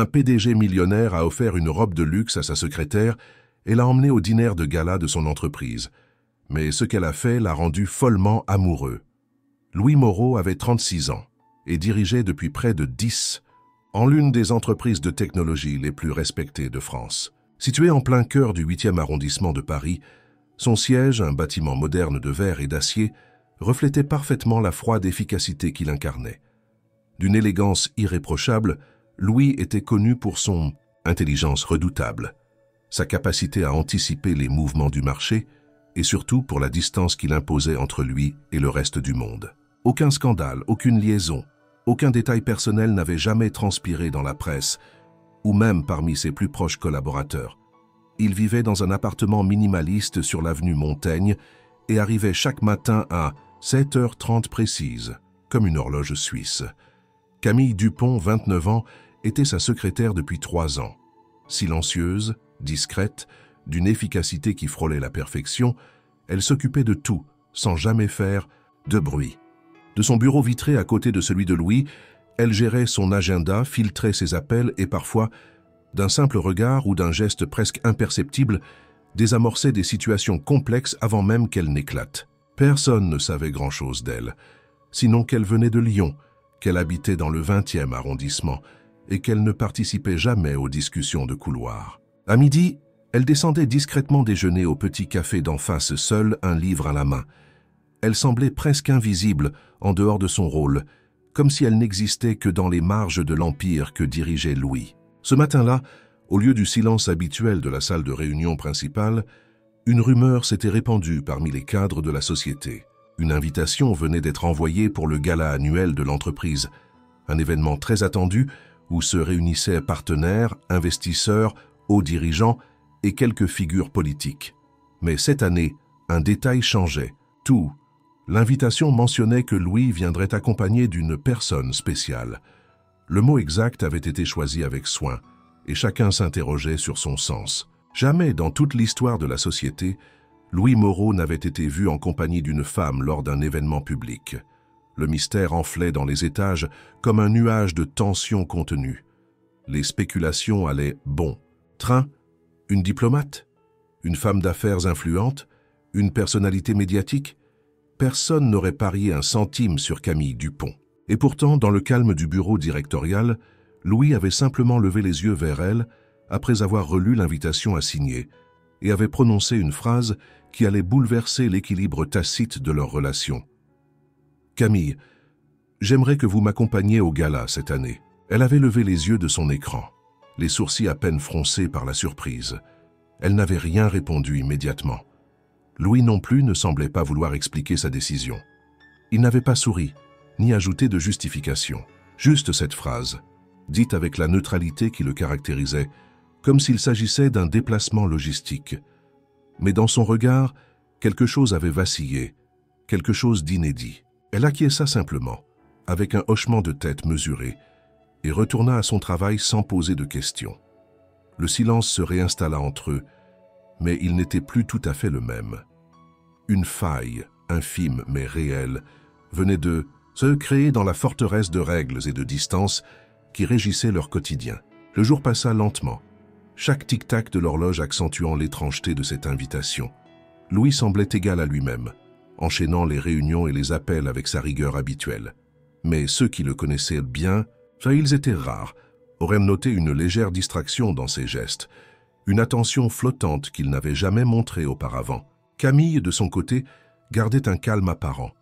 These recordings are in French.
Un PDG millionnaire a offert une robe de luxe à sa secrétaire et l'a emmenée au dîner de gala de son entreprise. Mais ce qu'elle a fait l'a rendu follement amoureux. Louis Moreau avait 36 ans et dirigeait depuis près de 10 en l'une des entreprises de technologie les plus respectées de France. Situé en plein cœur du 8e arrondissement de Paris, son siège, un bâtiment moderne de verre et d'acier, reflétait parfaitement la froide efficacité qu'il incarnait. D'une élégance irréprochable, Louis était connu pour son intelligence redoutable, sa capacité à anticiper les mouvements du marché et surtout pour la distance qu'il imposait entre lui et le reste du monde. Aucun scandale, aucune liaison, aucun détail personnel n'avait jamais transpiré dans la presse ou même parmi ses plus proches collaborateurs. Il vivait dans un appartement minimaliste sur l'avenue Montaigne et arrivait chaque matin à 7h30 précise, comme une horloge suisse. Camille Dupont, 29 ans, était sa secrétaire depuis 3 ans. Silencieuse, discrète, d'une efficacité qui frôlait la perfection, elle s'occupait de tout, sans jamais faire de bruit. De son bureau vitré à côté de celui de Louis, elle gérait son agenda, filtrait ses appels et parfois, d'un simple regard ou d'un geste presque imperceptible, désamorçait des situations complexes avant même qu'elles n'éclatent. Personne ne savait grand-chose d'elle, sinon qu'elle venait de Lyon, qu'elle habitait dans le 20e arrondissement et qu'elle ne participait jamais aux discussions de couloir. À midi, elle descendait discrètement déjeuner au petit café d'en face, seule, un livre à la main. Elle semblait presque invisible en dehors de son rôle, comme si elle n'existait que dans les marges de l'empire que dirigeait Louis. Ce matin-là, au lieu du silence habituel de la salle de réunion principale, une rumeur s'était répandue parmi les cadres de la société. Une invitation venait d'être envoyée pour le gala annuel de l'entreprise, un événement très attendu où se réunissaient partenaires, investisseurs, hauts dirigeants et quelques figures politiques. Mais cette année, un détail changeait. Tout. L'invitation mentionnait que Louis viendrait accompagné d'une personne spéciale. Le mot exact avait été choisi avec soin, et chacun s'interrogeait sur son sens. Jamais dans toute l'histoire de la société, Louis Moreau n'avait été vu en compagnie d'une femme lors d'un événement public. Le mystère enflait dans les étages comme un nuage de tension contenue. Les spéculations allaient bon train, une diplomate, une femme d'affaires influente, une personnalité médiatique. Personne n'aurait parié un centime sur Camille Dupont. Et pourtant, dans le calme du bureau directorial, Louis avait simplement levé les yeux vers elle après avoir relu l'invitation à signer et avait prononcé une phrase qui allait bouleverser l'équilibre tacite de leur relation. « Camille, j'aimerais que vous m'accompagniez au gala cette année. » Elle avait levé les yeux de son écran, les sourcils à peine froncés par la surprise. Elle n'avait rien répondu immédiatement. Louis non plus ne semblait pas vouloir expliquer sa décision. Il n'avait pas souri, ni ajouté de justification. Juste cette phrase, dite avec la neutralité qui le caractérisait, comme s'il s'agissait d'un déplacement logistique. Mais dans son regard, quelque chose avait vacillé, quelque chose d'inédit. Elle acquiesça simplement, avec un hochement de tête mesuré, et retourna à son travail sans poser de questions. Le silence se réinstalla entre eux, mais il n'était plus tout à fait le même. Une faille, infime mais réelle, venait de se créer dans la forteresse de règles et de distances qui régissaient leur quotidien. Le jour passa lentement, chaque tic-tac de l'horloge accentuant l'étrangeté de cette invitation. Louis semblait égal à lui-même, enchaînant les réunions et les appels avec sa rigueur habituelle. Mais ceux qui le connaissaient bien, ils étaient rares, auraient noté une légère distraction dans ses gestes, une attention flottante qu'il n'avait jamais montrée auparavant. Camille, de son côté, gardait un calme apparent.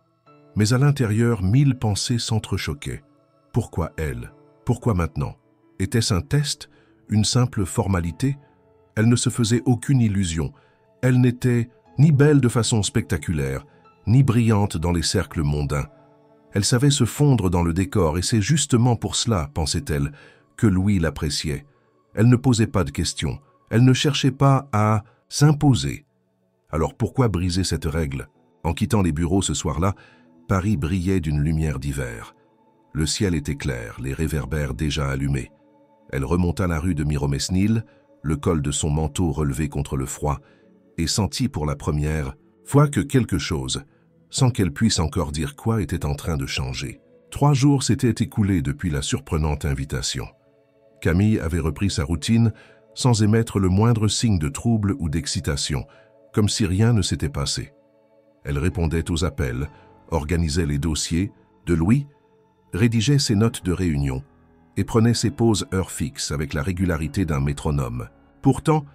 Mais à l'intérieur, 1000 pensées s'entrechoquaient. Pourquoi elle? Pourquoi maintenant? Était-ce un test? Une simple formalité? Elle ne se faisait aucune illusion. Elle n'était ni belle de façon spectaculaire, ni brillante dans les cercles mondains. Elle savait se fondre dans le décor et c'est justement pour cela, pensait-elle, que Louis l'appréciait. Elle ne posait pas de questions. Elle ne cherchait pas à s'imposer. Alors pourquoi briser cette règle? En quittant les bureaux ce soir-là, Paris brillait d'une lumière d'hiver. Le ciel était clair, les réverbères déjà allumés. Elle remonta la rue de Miromesnil, le col de son manteau relevé contre le froid, et sentit pour la première fois que quelque chose, sans qu'elle puisse encore dire quoi, était en train de changer. 3 jours s'étaient écoulés depuis la surprenante invitation. Camille avait repris sa routine sans émettre le moindre signe de trouble ou d'excitation, comme si rien ne s'était passé. Elle répondait aux appels, organisait les dossiers de Louis, rédigeait ses notes de réunion et prenait ses pauses heure fixe avec la régularité d'un métronome. Pourtant,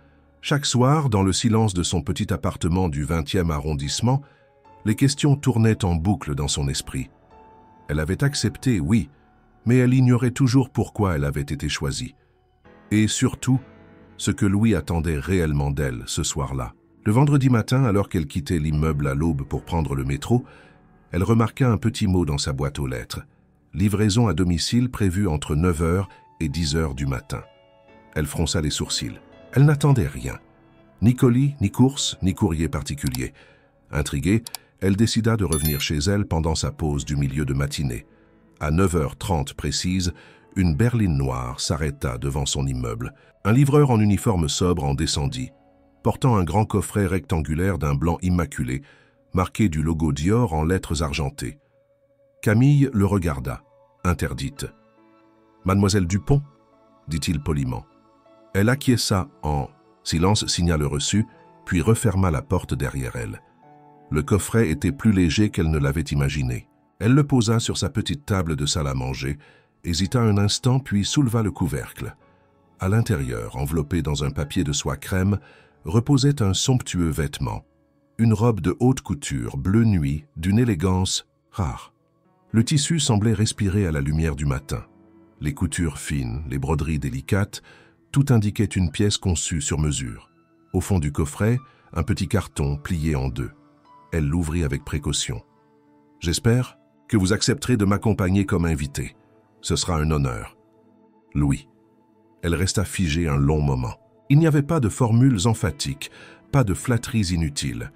chaque soir, dans le silence de son petit appartement du 20e arrondissement, les questions tournaient en boucle dans son esprit. Elle avait accepté, oui, mais elle ignorait toujours pourquoi elle avait été choisie. Et surtout, ce que Louis attendait réellement d'elle ce soir-là. Le vendredi matin, alors qu'elle quittait l'immeuble à l'aube pour prendre le métro, elle remarqua un petit mot dans sa boîte aux lettres. Livraison à domicile prévue entre 9h et 10h du matin. Elle fronça les sourcils. Elle n'attendait rien. Ni colis, ni course, ni courrier particulier. Intriguée, elle décida de revenir chez elle pendant sa pause du milieu de matinée. À 9h30 précise, une berline noire s'arrêta devant son immeuble. Un livreur en uniforme sobre en descendit, portant un grand coffret rectangulaire d'un blanc immaculé, marqué du logo Dior en lettres argentées. Camille le regarda, interdite. « Mademoiselle Dupont ?» dit-il poliment. Elle acquiesça en silence, signa le reçu, puis referma la porte derrière elle. Le coffret était plus léger qu'elle ne l'avait imaginé. Elle le posa sur sa petite table de salle à manger, hésita un instant puis souleva le couvercle. À l'intérieur, enveloppé dans un papier de soie crème, reposait un somptueux vêtement. Une robe de haute couture, bleu nuit, d'une élégance rare. Le tissu semblait respirer à la lumière du matin. Les coutures fines, les broderies délicates, tout indiquait une pièce conçue sur mesure. Au fond du coffret, un petit carton plié en deux. Elle l'ouvrit avec précaution. « J'espère que vous accepterez de m'accompagner comme invité. Ce sera un honneur. » Louis. Elle resta figée un long moment. Il n'y avait pas de formules emphatiques, pas de flatteries inutiles.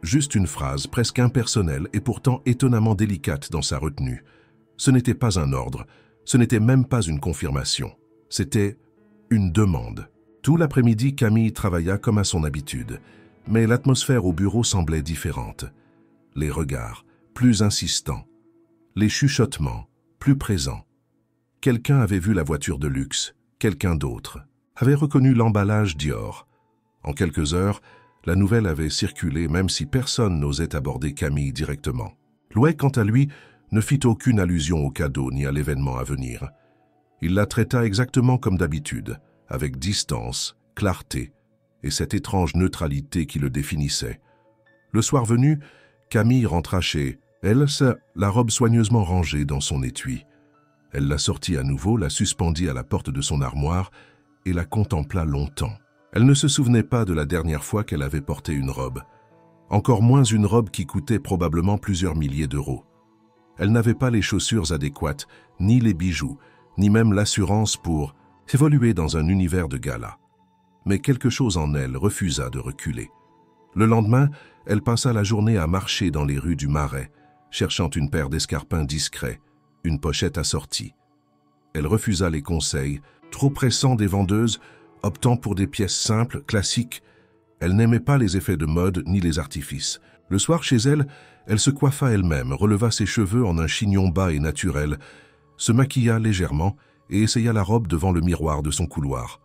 Juste une phrase presque impersonnelle et pourtant étonnamment délicate dans sa retenue. Ce n'était pas un ordre, ce n'était même pas une confirmation. C'était une demande. Tout l'après-midi, Camille travailla comme à son habitude, mais l'atmosphère au bureau semblait différente. Les regards, plus insistants. Les chuchotements, plus présents. Quelqu'un avait vu la voiture de luxe, quelqu'un d'autre avait reconnu l'emballage Dior. En quelques heures, la nouvelle avait circulé même si personne n'osait aborder Camille directement. Louis, quant à lui, ne fit aucune allusion au cadeau ni à l'événement à venir. Il la traita exactement comme d'habitude, avec distance, clarté et cette étrange neutralité qui le définissait. Le soir venu, Camille rentra chez elle, la robe soigneusement rangée dans son étui. Elle la sortit à nouveau, la suspendit à la porte de son armoire et la contempla longtemps. Elle ne se souvenait pas de la dernière fois qu'elle avait porté une robe. Encore moins une robe qui coûtait probablement plusieurs milliers d'euros. Elle n'avait pas les chaussures adéquates, ni les bijoux, ni même l'assurance pour évoluer dans un univers de gala. Mais quelque chose en elle refusa de reculer. Le lendemain, elle passa la journée à marcher dans les rues du Marais, cherchant une paire d'escarpins discrets, une pochette assortie. Elle refusa les conseils, trop pressants des vendeuses, optant pour des pièces simples, classiques. Elle n'aimait pas les effets de mode ni les artifices. Le soir, chez elle, elle se coiffa elle-même, releva ses cheveux en un chignon bas et naturel, se maquilla légèrement et essaya la robe devant le miroir de son couloir.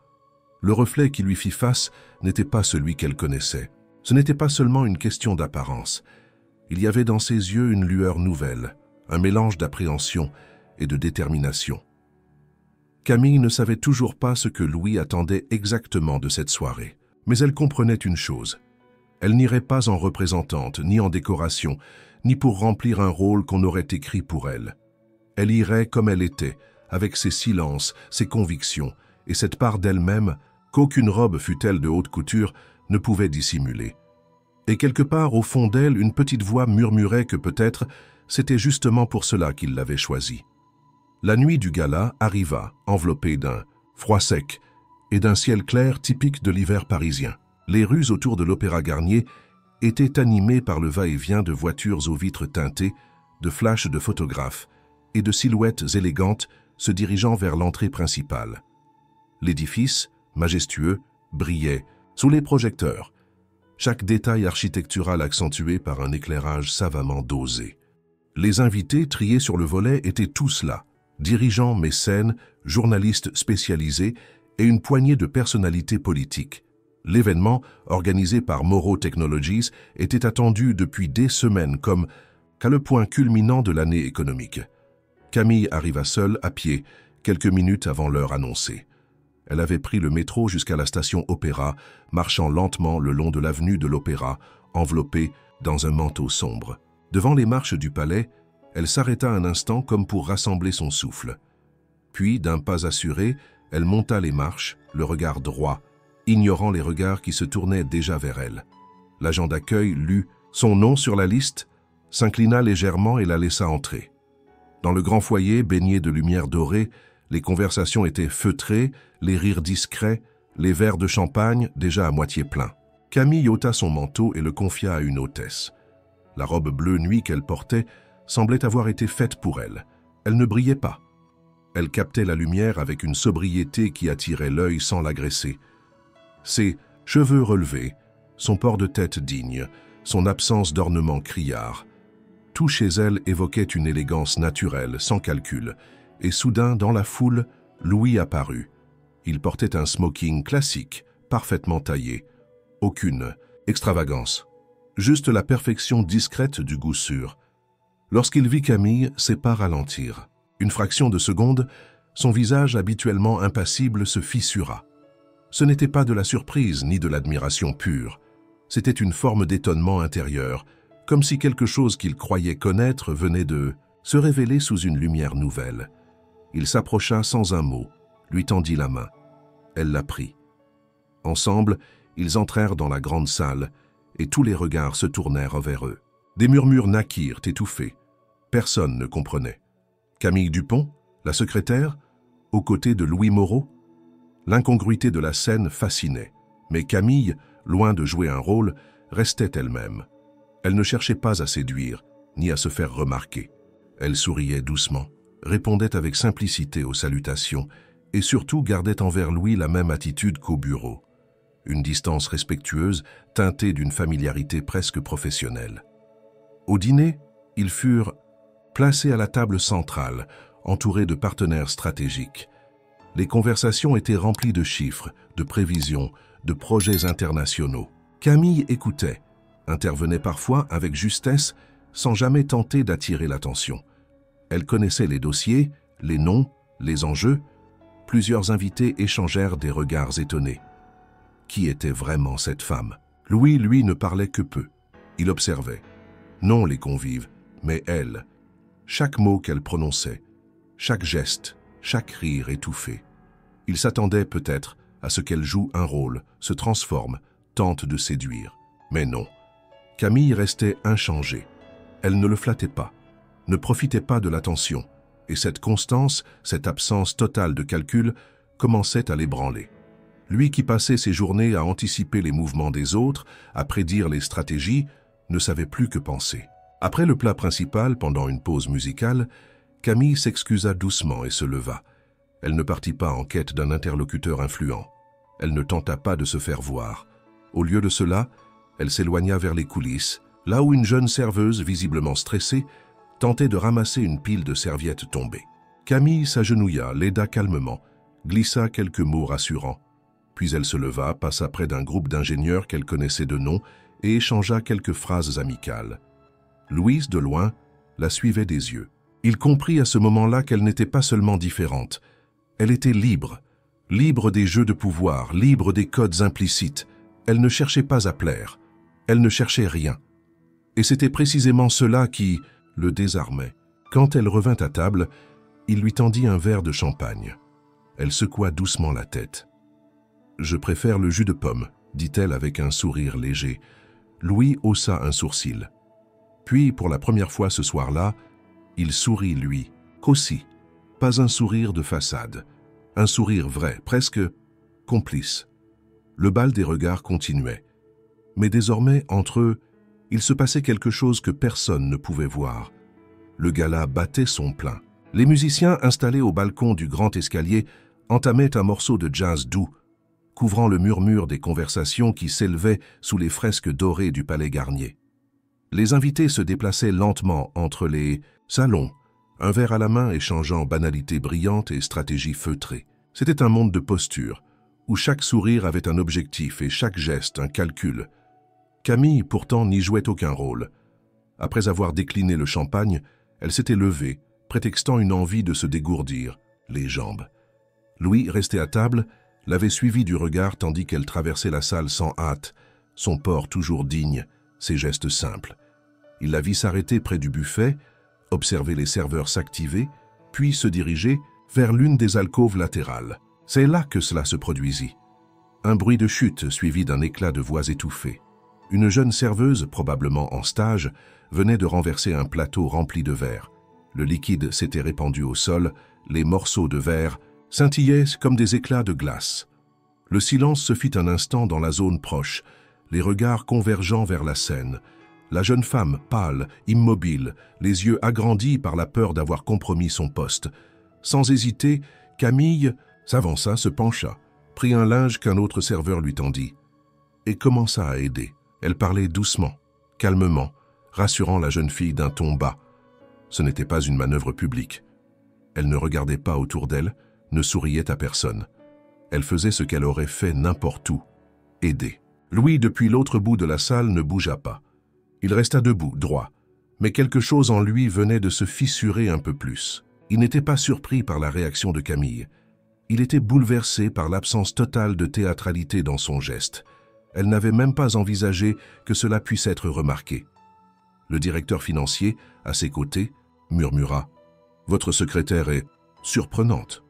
Le reflet qui lui fit face n'était pas celui qu'elle connaissait. Ce n'était pas seulement une question d'apparence. Il y avait dans ses yeux une lueur nouvelle, un mélange d'appréhension et de détermination. Camille ne savait toujours pas ce que Louis attendait exactement de cette soirée, mais elle comprenait une chose. Elle n'irait pas en représentante, ni en décoration, ni pour remplir un rôle qu'on aurait écrit pour elle. Elle irait comme elle était, avec ses silences, ses convictions, et cette part d'elle-même qu'aucune robe, fût-elle de haute couture, ne pouvait dissimuler. Et quelque part, au fond d'elle, une petite voix murmurait que peut-être c'était justement pour cela qu'il l'avait choisie. La nuit du gala arriva, enveloppée d'un froid sec et d'un ciel clair typique de l'hiver parisien. Les rues autour de l'Opéra Garnier étaient animées par le va-et-vient de voitures aux vitres teintées, de flashs de photographes et de silhouettes élégantes se dirigeant vers l'entrée principale. L'édifice, majestueux, brillait sous les projecteurs, chaque détail architectural accentué par un éclairage savamment dosé. Les invités, triés sur le volet, étaient tous là, Dirigeants, mécènes, journalistes spécialisés et une poignée de personnalités politiques. L'événement, organisé par Morrow Technologies, était attendu depuis des semaines comme le point culminant de l'année économique. Camille arriva seule, à pied, quelques minutes avant l'heure annoncée. Elle avait pris le métro jusqu'à la station Opéra, marchant lentement le long de l'avenue de l'Opéra, enveloppée dans un manteau sombre. Devant les marches du palais, elle s'arrêta un instant comme pour rassembler son souffle. Puis, d'un pas assuré, elle monta les marches, le regard droit, ignorant les regards qui se tournaient déjà vers elle. L'agent d'accueil lut son nom sur la liste, s'inclina légèrement et la laissa entrer. Dans le grand foyer, baigné de lumière dorée, les conversations étaient feutrées, les rires discrets, les verres de champagne déjà à moitié pleins. Camille ôta son manteau et le confia à une hôtesse. La robe bleu nuit qu'elle portait semblait avoir été faite pour elle. Elle ne brillait pas. Elle captait la lumière avec une sobriété qui attirait l'œil sans l'agresser. Ses cheveux relevés, son port de tête digne, son absence d'ornement criard. Tout chez elle évoquait une élégance naturelle, sans calcul, et soudain, dans la foule, Louis apparut. Il portait un smoking classique, parfaitement taillé. Aucune extravagance, juste la perfection discrète du goût sûr. Lorsqu'il vit Camille, ses pas ralentirent. Une fraction de seconde, son visage habituellement impassible se fissura. Ce n'était pas de la surprise ni de l'admiration pure. C'était une forme d'étonnement intérieur, comme si quelque chose qu'il croyait connaître venait de se révéler sous une lumière nouvelle. Il s'approcha sans un mot, lui tendit la main. Elle la prit. Ensemble, ils entrèrent dans la grande salle, et tous les regards se tournèrent vers eux. Des murmures naquirent, étouffés. Personne ne comprenait. Camille Dupont, la secrétaire, aux côtés de Louis Morrow. L'incongruité de la scène fascinait, mais Camille, loin de jouer un rôle, restait elle-même. Elle ne cherchait pas à séduire, ni à se faire remarquer. Elle souriait doucement, répondait avec simplicité aux salutations, et surtout gardait envers Louis la même attitude qu'au bureau. Une distance respectueuse, teintée d'une familiarité presque professionnelle. Au dîner, ils furent placés à la table centrale, entourés de partenaires stratégiques. Les conversations étaient remplies de chiffres, de prévisions, de projets internationaux. Camille écoutait, intervenait parfois avec justesse, sans jamais tenter d'attirer l'attention. Elle connaissait les dossiers, les noms, les enjeux. Plusieurs invités échangèrent des regards étonnés. Qui était vraiment cette femme? Louis, lui, ne parlait que peu. Il observait. Non les convives, mais elle. Chaque mot qu'elle prononçait, chaque geste, chaque rire étouffé. Il s'attendait peut-être à ce qu'elle joue un rôle, se transforme, tente de séduire. Mais non. Camille restait inchangée. Elle ne le flattait pas, ne profitait pas de l'attention, et cette constance, cette absence totale de calcul, commençait à l'ébranler. Lui qui passait ses journées à anticiper les mouvements des autres, à prédire les stratégies, ne savait plus que penser. Après le plat principal, pendant une pause musicale, Camille s'excusa doucement et se leva. Elle ne partit pas en quête d'un interlocuteur influent. Elle ne tenta pas de se faire voir. Au lieu de cela, elle s'éloigna vers les coulisses, là où une jeune serveuse, visiblement stressée, tentait de ramasser une pile de serviettes tombées. Camille s'agenouilla, l'aida calmement, glissa quelques mots rassurants. Puis elle se leva, passa près d'un groupe d'ingénieurs qu'elle connaissait de nom et échangea quelques phrases amicales. Louise, de loin, la suivait des yeux. Il comprit à ce moment-là qu'elle n'était pas seulement différente. Elle était libre, libre des jeux de pouvoir, libre des codes implicites. Elle ne cherchait pas à plaire. Elle ne cherchait rien. Et c'était précisément cela qui le désarmait. Quand elle revint à table, il lui tendit un verre de champagne. Elle secoua doucement la tête. « Je préfère le jus de pomme », dit-elle avec un sourire léger. Louis haussa un sourcil. Puis, pour la première fois ce soir-là, il sourit, lui, qu'aussi. Pas un sourire de façade. Un sourire vrai, presque complice. Le bal des regards continuait. Mais désormais, entre eux, il se passait quelque chose que personne ne pouvait voir. Le gala battait son plein. Les musiciens installés au balcon du grand escalier entamaient un morceau de jazz doux, couvrant le murmure des conversations qui s'élevaient sous les fresques dorées du palais Garnier. Les invités se déplaçaient lentement entre les salons, un verre à la main échangeant banalité brillante et stratégie feutrée. C'était un monde de posture, où chaque sourire avait un objectif et chaque geste un calcul. Camille, pourtant, n'y jouait aucun rôle. Après avoir décliné le champagne, elle s'était levée, prétextant une envie de se dégourdir, les jambes. Louis, resté à table, l'avait suivie du regard tandis qu'elle traversait la salle sans hâte, son port toujours digne, ses gestes simples. Il la vit s'arrêter près du buffet, observer les serveurs s'activer, puis se diriger vers l'une des alcôves latérales. C'est là que cela se produisit. Un bruit de chute suivi d'un éclat de voix étouffée. Une jeune serveuse, probablement en stage, venait de renverser un plateau rempli de verre. Le liquide s'était répandu au sol, les morceaux de verre scintillaient comme des éclats de glace. Le silence se fit un instant dans la zone proche, les regards convergeant vers la scène. La jeune femme, pâle, immobile, les yeux agrandis par la peur d'avoir compromis son poste. Sans hésiter, Camille s'avança, se pencha, prit un linge qu'un autre serveur lui tendit et commença à aider. Elle parlait doucement, calmement, rassurant la jeune fille d'un ton bas. Ce n'était pas une manœuvre publique. Elle ne regardait pas autour d'elle, ne souriait à personne. Elle faisait ce qu'elle aurait fait n'importe où, aider. Louis, depuis l'autre bout de la salle, ne bougea pas. Il resta debout, droit, mais quelque chose en lui venait de se fissurer un peu plus. Il n'était pas surpris par la réaction de Camille. Il était bouleversé par l'absence totale de théâtralité dans son geste. Elle n'avait même pas envisagé que cela puisse être remarqué. Le directeur financier, à ses côtés, murmura « Votre secrétaire est surprenante ».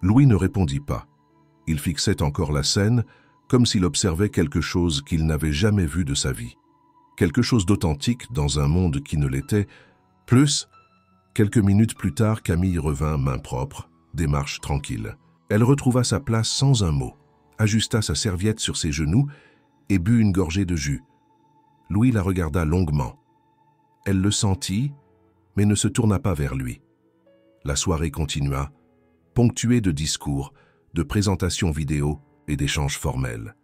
Louis ne répondit pas. Il fixait encore la scène, comme s'il observait quelque chose qu'il n'avait jamais vu de sa vie. Quelque chose d'authentique dans un monde qui ne l'était. Plus, quelques minutes plus tard, Camille revint main propre, démarche tranquille. Elle retrouva sa place sans un mot, ajusta sa serviette sur ses genoux et but une gorgée de jus. Louis la regarda longuement. Elle le sentit, mais ne se tourna pas vers lui. La soirée continua, ponctuée de discours, de présentations vidéo et d'échanges formels.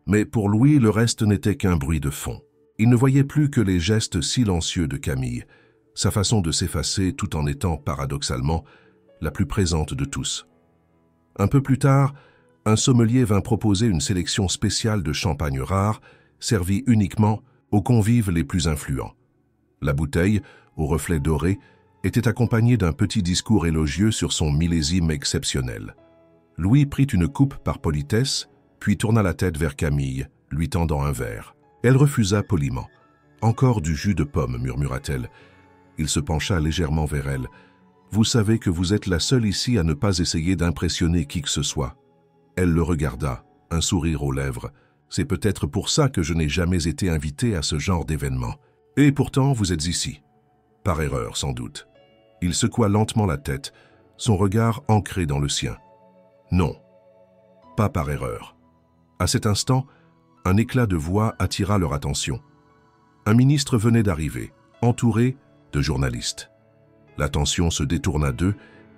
Mais pour Louis, le reste n'était qu'un bruit de fond. Il ne voyait plus que les gestes silencieux de Camille, sa façon de s'effacer tout en étant, paradoxalement, la plus présente de tous. Un peu plus tard, un sommelier vint proposer une sélection spéciale de champagne rare, servie uniquement aux convives les plus influents. La bouteille, au reflet doré, était accompagnée d'un petit discours élogieux sur son millésime exceptionnel. Louis prit une coupe par politesse, puis tourna la tête vers Camille, lui tendant un verre. Elle refusa poliment. « Encore du jus de pomme » murmura-t-elle. Il se pencha légèrement vers elle. « Vous savez que vous êtes la seule ici à ne pas essayer d'impressionner qui que ce soit. » Elle le regarda, un sourire aux lèvres. « C'est peut-être pour ça que je n'ai jamais été invité à ce genre d'événement. Et pourtant, vous êtes ici. Par erreur, sans doute. » Il secoua lentement la tête, son regard ancré dans le sien. « Non, pas par erreur. » À cet instant, un éclat de voix attira leur attention. Un ministre venait d'arriver, entouré de journalistes. L'attention se détourna d'eux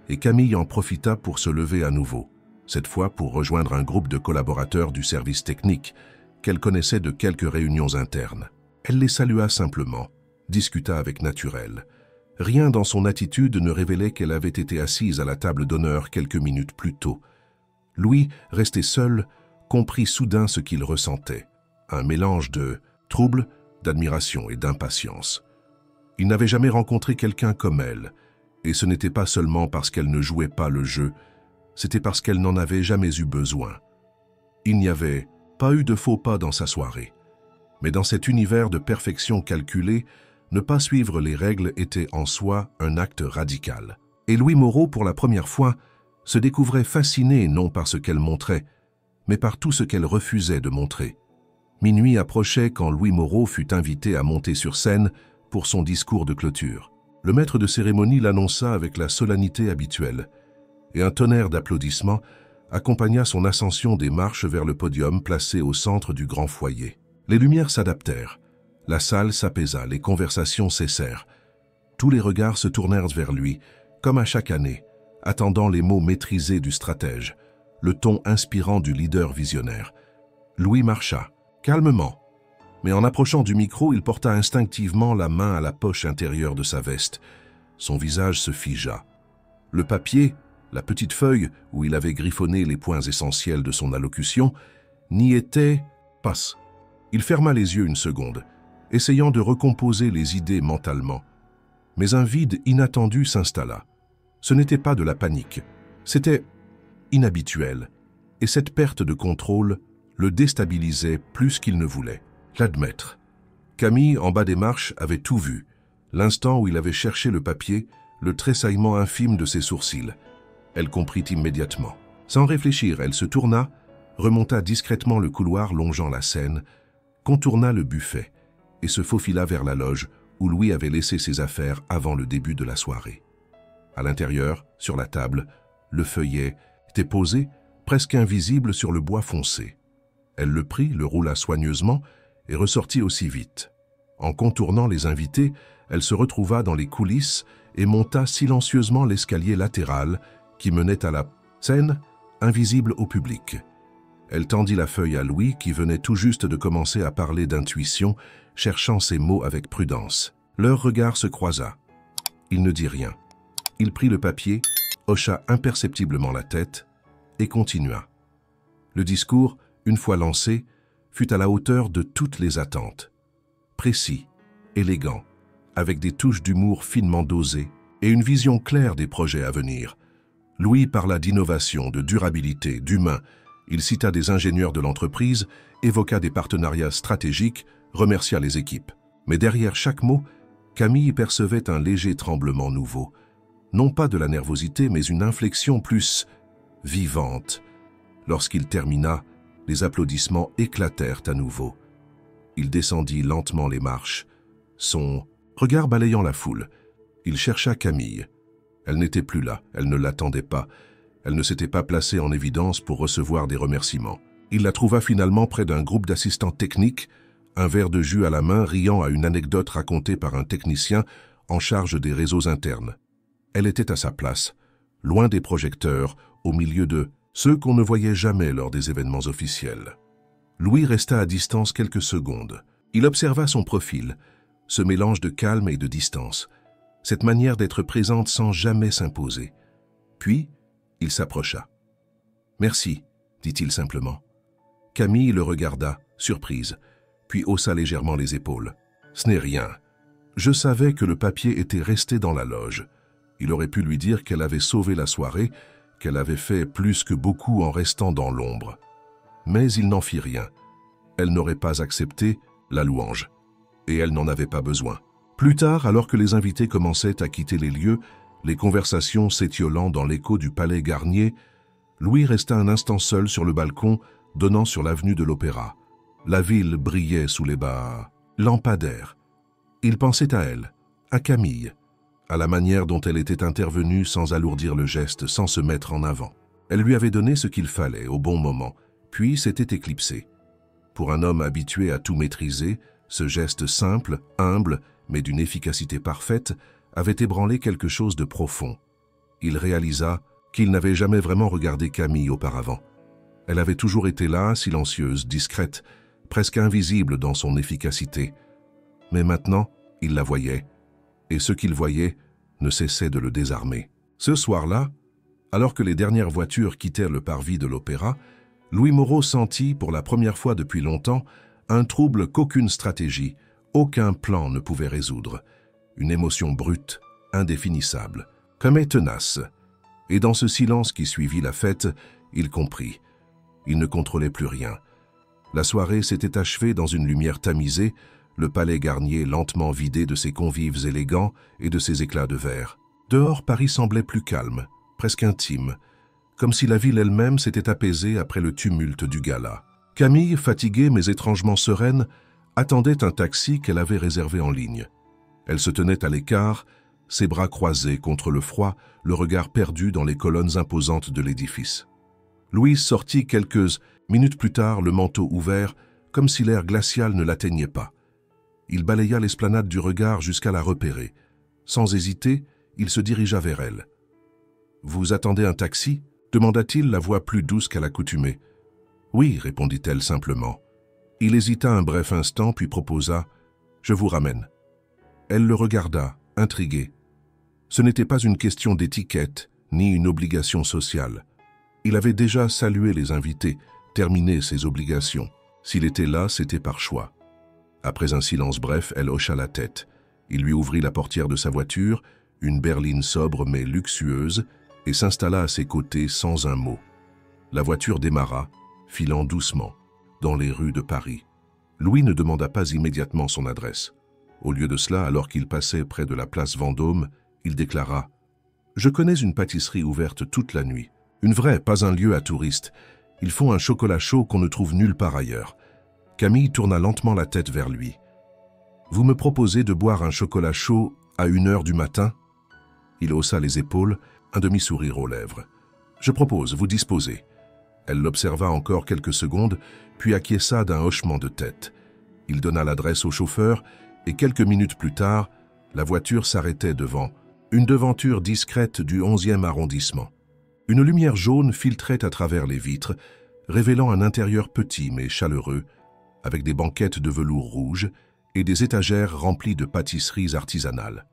et Camille en profita pour se lever à nouveau, cette fois pour rejoindre un groupe de collaborateurs du service technique qu'elle connaissait de quelques réunions internes. Elle les salua simplement, discuta avec naturel. Rien dans son attitude ne révélait qu'elle avait été assise à la table d'honneur quelques minutes plus tôt. Louis, resté seul, comprit soudain ce qu'il ressentait, un mélange de trouble, d'admiration et d'impatience. Il n'avait jamais rencontré quelqu'un comme elle, et ce n'était pas seulement parce qu'elle ne jouait pas le jeu, c'était parce qu'elle n'en avait jamais eu besoin. Il n'y avait pas eu de faux pas dans sa soirée, mais dans cet univers de perfection calculée, ne pas suivre les règles était en soi un acte radical. Et Louis Moreau, pour la première fois, se découvrait fasciné non par ce qu'elle montrait, mais par tout ce qu'elle refusait de montrer. Minuit approchait quand Louis Moreau fut invité à monter sur scène pour son discours de clôture. Le maître de cérémonie l'annonça avec la solennité habituelle, et un tonnerre d'applaudissements accompagna son ascension des marches vers le podium placé au centre du grand foyer. Les lumières s'adaptèrent, la salle s'apaisa, les conversations cessèrent. Tous les regards se tournèrent vers lui, comme à chaque année, attendant les mots maîtrisés du stratège, le ton inspirant du leader visionnaire. Louis marcha, calmement, mais en approchant du micro, il porta instinctivement la main à la poche intérieure de sa veste. Son visage se figea. Le papier, la petite feuille où il avait griffonné les points essentiels de son allocution, n'y était pas. Il ferma les yeux une seconde, essayant de recomposer les idées mentalement. Mais un vide inattendu s'installa. Ce n'était pas de la panique, c'était inhabituel, et cette perte de contrôle le déstabilisait plus qu'il ne voulait l'admettre. Camille, en bas des marches, avait tout vu. L'instant où il avait cherché le papier, le tressaillement infime de ses sourcils. Elle comprit immédiatement. Sans réfléchir, elle se tourna, remonta discrètement le couloir longeant la scène, contourna le buffet et se faufila vers la loge où Louis avait laissé ses affaires avant le début de la soirée. À l'intérieur, sur la table, le feuillet était posé, presque invisible sur le bois foncé. Elle le prit, le roula soigneusement et ressortit aussi vite. En contournant les invités, elle se retrouva dans les coulisses et monta silencieusement l'escalier latéral qui menait à la scène, invisible au public. Elle tendit la feuille à Louis qui venait tout juste de commencer à parler d'intuition, cherchant ses mots avec prudence. Leur regard se croisa. Il ne dit rien. Il prit le papier, hocha imperceptiblement la tête et continua. Le discours, une fois lancé, fut à la hauteur de toutes les attentes. Précis, élégant, avec des touches d'humour finement dosées et une vision claire des projets à venir. Louis parla d'innovation, de durabilité, d'humain. Il cita des ingénieurs de l'entreprise, évoqua des partenariats stratégiques, remercia les équipes. Mais derrière chaque mot, Camille percevait un léger tremblement nouveau. Non pas de la nervosité, mais une inflexion plus vivante. Lorsqu'il termina, les applaudissements éclatèrent à nouveau. Il descendit lentement les marches, son regard balayant la foule. Il chercha Camille. Elle n'était plus là, elle ne l'attendait pas. Elle ne s'était pas placée en évidence pour recevoir des remerciements. Il la trouva finalement près d'un groupe d'assistants techniques, un verre de jus à la main, riant à une anecdote racontée par un technicien en charge des réseaux internes. Elle était à sa place, loin des projecteurs, au milieu de ceux qu'on ne voyait jamais lors des événements officiels. Louis resta à distance quelques secondes. Il observa son profil, ce mélange de calme et de distance, cette manière d'être présente sans jamais s'imposer. Puis, il s'approcha. « Merci », dit-il simplement. Camille le regarda, surprise, puis haussa légèrement les épaules. « Ce n'est rien. Je savais que le papier était resté dans la loge. Il aurait pu lui dire qu'elle avait sauvé la soirée, qu'elle avait fait plus que beaucoup en restant dans l'ombre. Mais il n'en fit rien. Elle n'aurait pas accepté la louange. Et elle n'en avait pas besoin. Plus tard, alors que les invités commençaient à quitter les lieux, les conversations s'étiolant dans l'écho du palais Garnier, Louis resta un instant seul sur le balcon donnant sur l'avenue de l'Opéra. La ville brillait sous les bas lampadaires. Il pensait à elle, à Camille, à la manière dont elle était intervenue sans alourdir le geste, sans se mettre en avant. Elle lui avait donné ce qu'il fallait au bon moment, puis s'était éclipsée. Pour un homme habitué à tout maîtriser, ce geste simple, humble, mais d'une efficacité parfaite, avait ébranlé quelque chose de profond. Il réalisa qu'il n'avait jamais vraiment regardé Camille auparavant. Elle avait toujours été là, silencieuse, discrète, presque invisible dans son efficacité. Mais maintenant, il la voyait, et ce qu'il voyait ne cessait de le désarmer. Ce soir-là, alors que les dernières voitures quittèrent le parvis de l'Opéra, Louis Moreau sentit, pour la première fois depuis longtemps, un trouble qu'aucune stratégie, aucun plan ne pouvait résoudre. Une émotion brute, indéfinissable, comme et tenace. Et dans ce silence qui suivit la fête, il comprit. Il ne contrôlait plus rien. La soirée s'était achevée dans une lumière tamisée, le palais Garnier lentement vidé de ses convives élégants et de ses éclats de verre. Dehors, Paris semblait plus calme, presque intime, comme si la ville elle-même s'était apaisée après le tumulte du gala. Camille, fatiguée mais étrangement sereine, attendait un taxi qu'elle avait réservé en ligne. Elle se tenait à l'écart, ses bras croisés contre le froid, le regard perdu dans les colonnes imposantes de l'édifice. Louise sortit quelques minutes plus tard, le manteau ouvert, comme si l'air glacial ne l'atteignait pas. Il balaya l'esplanade du regard jusqu'à la repérer. Sans hésiter, il se dirigea vers elle. « Vous attendez un taxi ?» demanda-t-il, la voix plus douce qu'à l'accoutumée. « Oui » répondit-elle simplement. Il hésita un bref instant, puis proposa « Je vous ramène ». Elle le regarda, intriguée. Ce n'était pas une question d'étiquette, ni une obligation sociale. Il avait déjà salué les invités, terminé ses obligations. S'il était là, c'était par choix. Après un silence bref, elle hocha la tête. Il lui ouvrit la portière de sa voiture, une berline sobre mais luxueuse, et s'installa à ses côtés sans un mot. La voiture démarra, filant doucement, dans les rues de Paris. Louis ne demanda pas immédiatement son adresse. Au lieu de cela, alors qu'il passait près de la place Vendôme, il déclara « Je connais une pâtisserie ouverte toute la nuit. Une vraie, pas un lieu à touristes. Ils font un chocolat chaud qu'on ne trouve nulle part ailleurs. » Camille tourna lentement la tête vers lui. « Vous me proposez de boire un chocolat chaud à 1h du matin ?» Il haussa les épaules, un demi-sourire aux lèvres. « Je propose, vous disposez. » Elle l'observa encore quelques secondes, puis acquiesça d'un hochement de tête. Il donna l'adresse au chauffeur, et quelques minutes plus tard, la voiture s'arrêtait devant, une devanture discrète du 11e arrondissement. Une lumière jaune filtrait à travers les vitres, révélant un intérieur petit mais chaleureux, avec des banquettes de velours rouge et des étagères remplies de pâtisseries artisanales.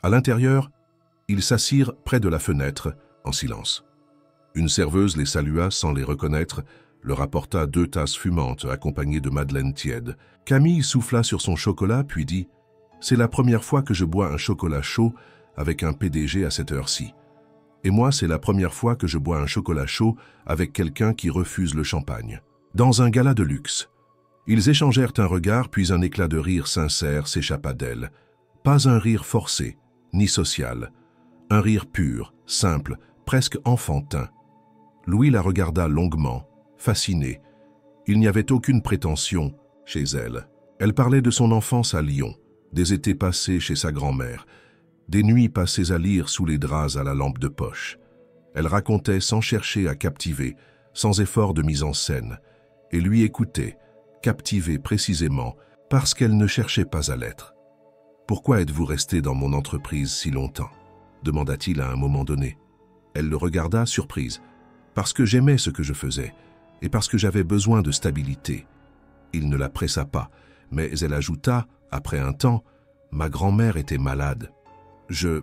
À l'intérieur, ils s'assirent près de la fenêtre, en silence. Une serveuse les salua sans les reconnaître, leur apporta 2 tasses fumantes accompagnées de madeleines tièdes. Camille souffla sur son chocolat puis dit « C'est la première fois que je bois un chocolat chaud avec un PDG à cette heure-ci. Et moi, c'est la première fois que je bois un chocolat chaud avec quelqu'un qui refuse le champagne. » Dans un gala de luxe. Ils échangèrent un regard puis un éclat de rire sincère s'échappa d'elle. Pas un rire forcé, ni social. Un rire pur, simple, presque enfantin. Louis la regarda longuement, fasciné. Il n'y avait aucune prétention chez elle. Elle parlait de son enfance à Lyon, des étés passés chez sa grand-mère, des nuits passées à lire sous les draps à la lampe de poche. Elle racontait sans chercher à captiver, sans effort de mise en scène, et lui écoutait, captivée précisément parce qu'elle ne cherchait pas à l'être. « Pourquoi êtes-vous resté dans mon entreprise si longtemps ?» demanda-t-il à un moment donné. Elle le regarda surprise. « Parce que j'aimais ce que je faisais, et parce que j'avais besoin de stabilité. » Il ne la pressa pas, mais elle ajouta, après un temps, « Ma grand-mère était malade. Je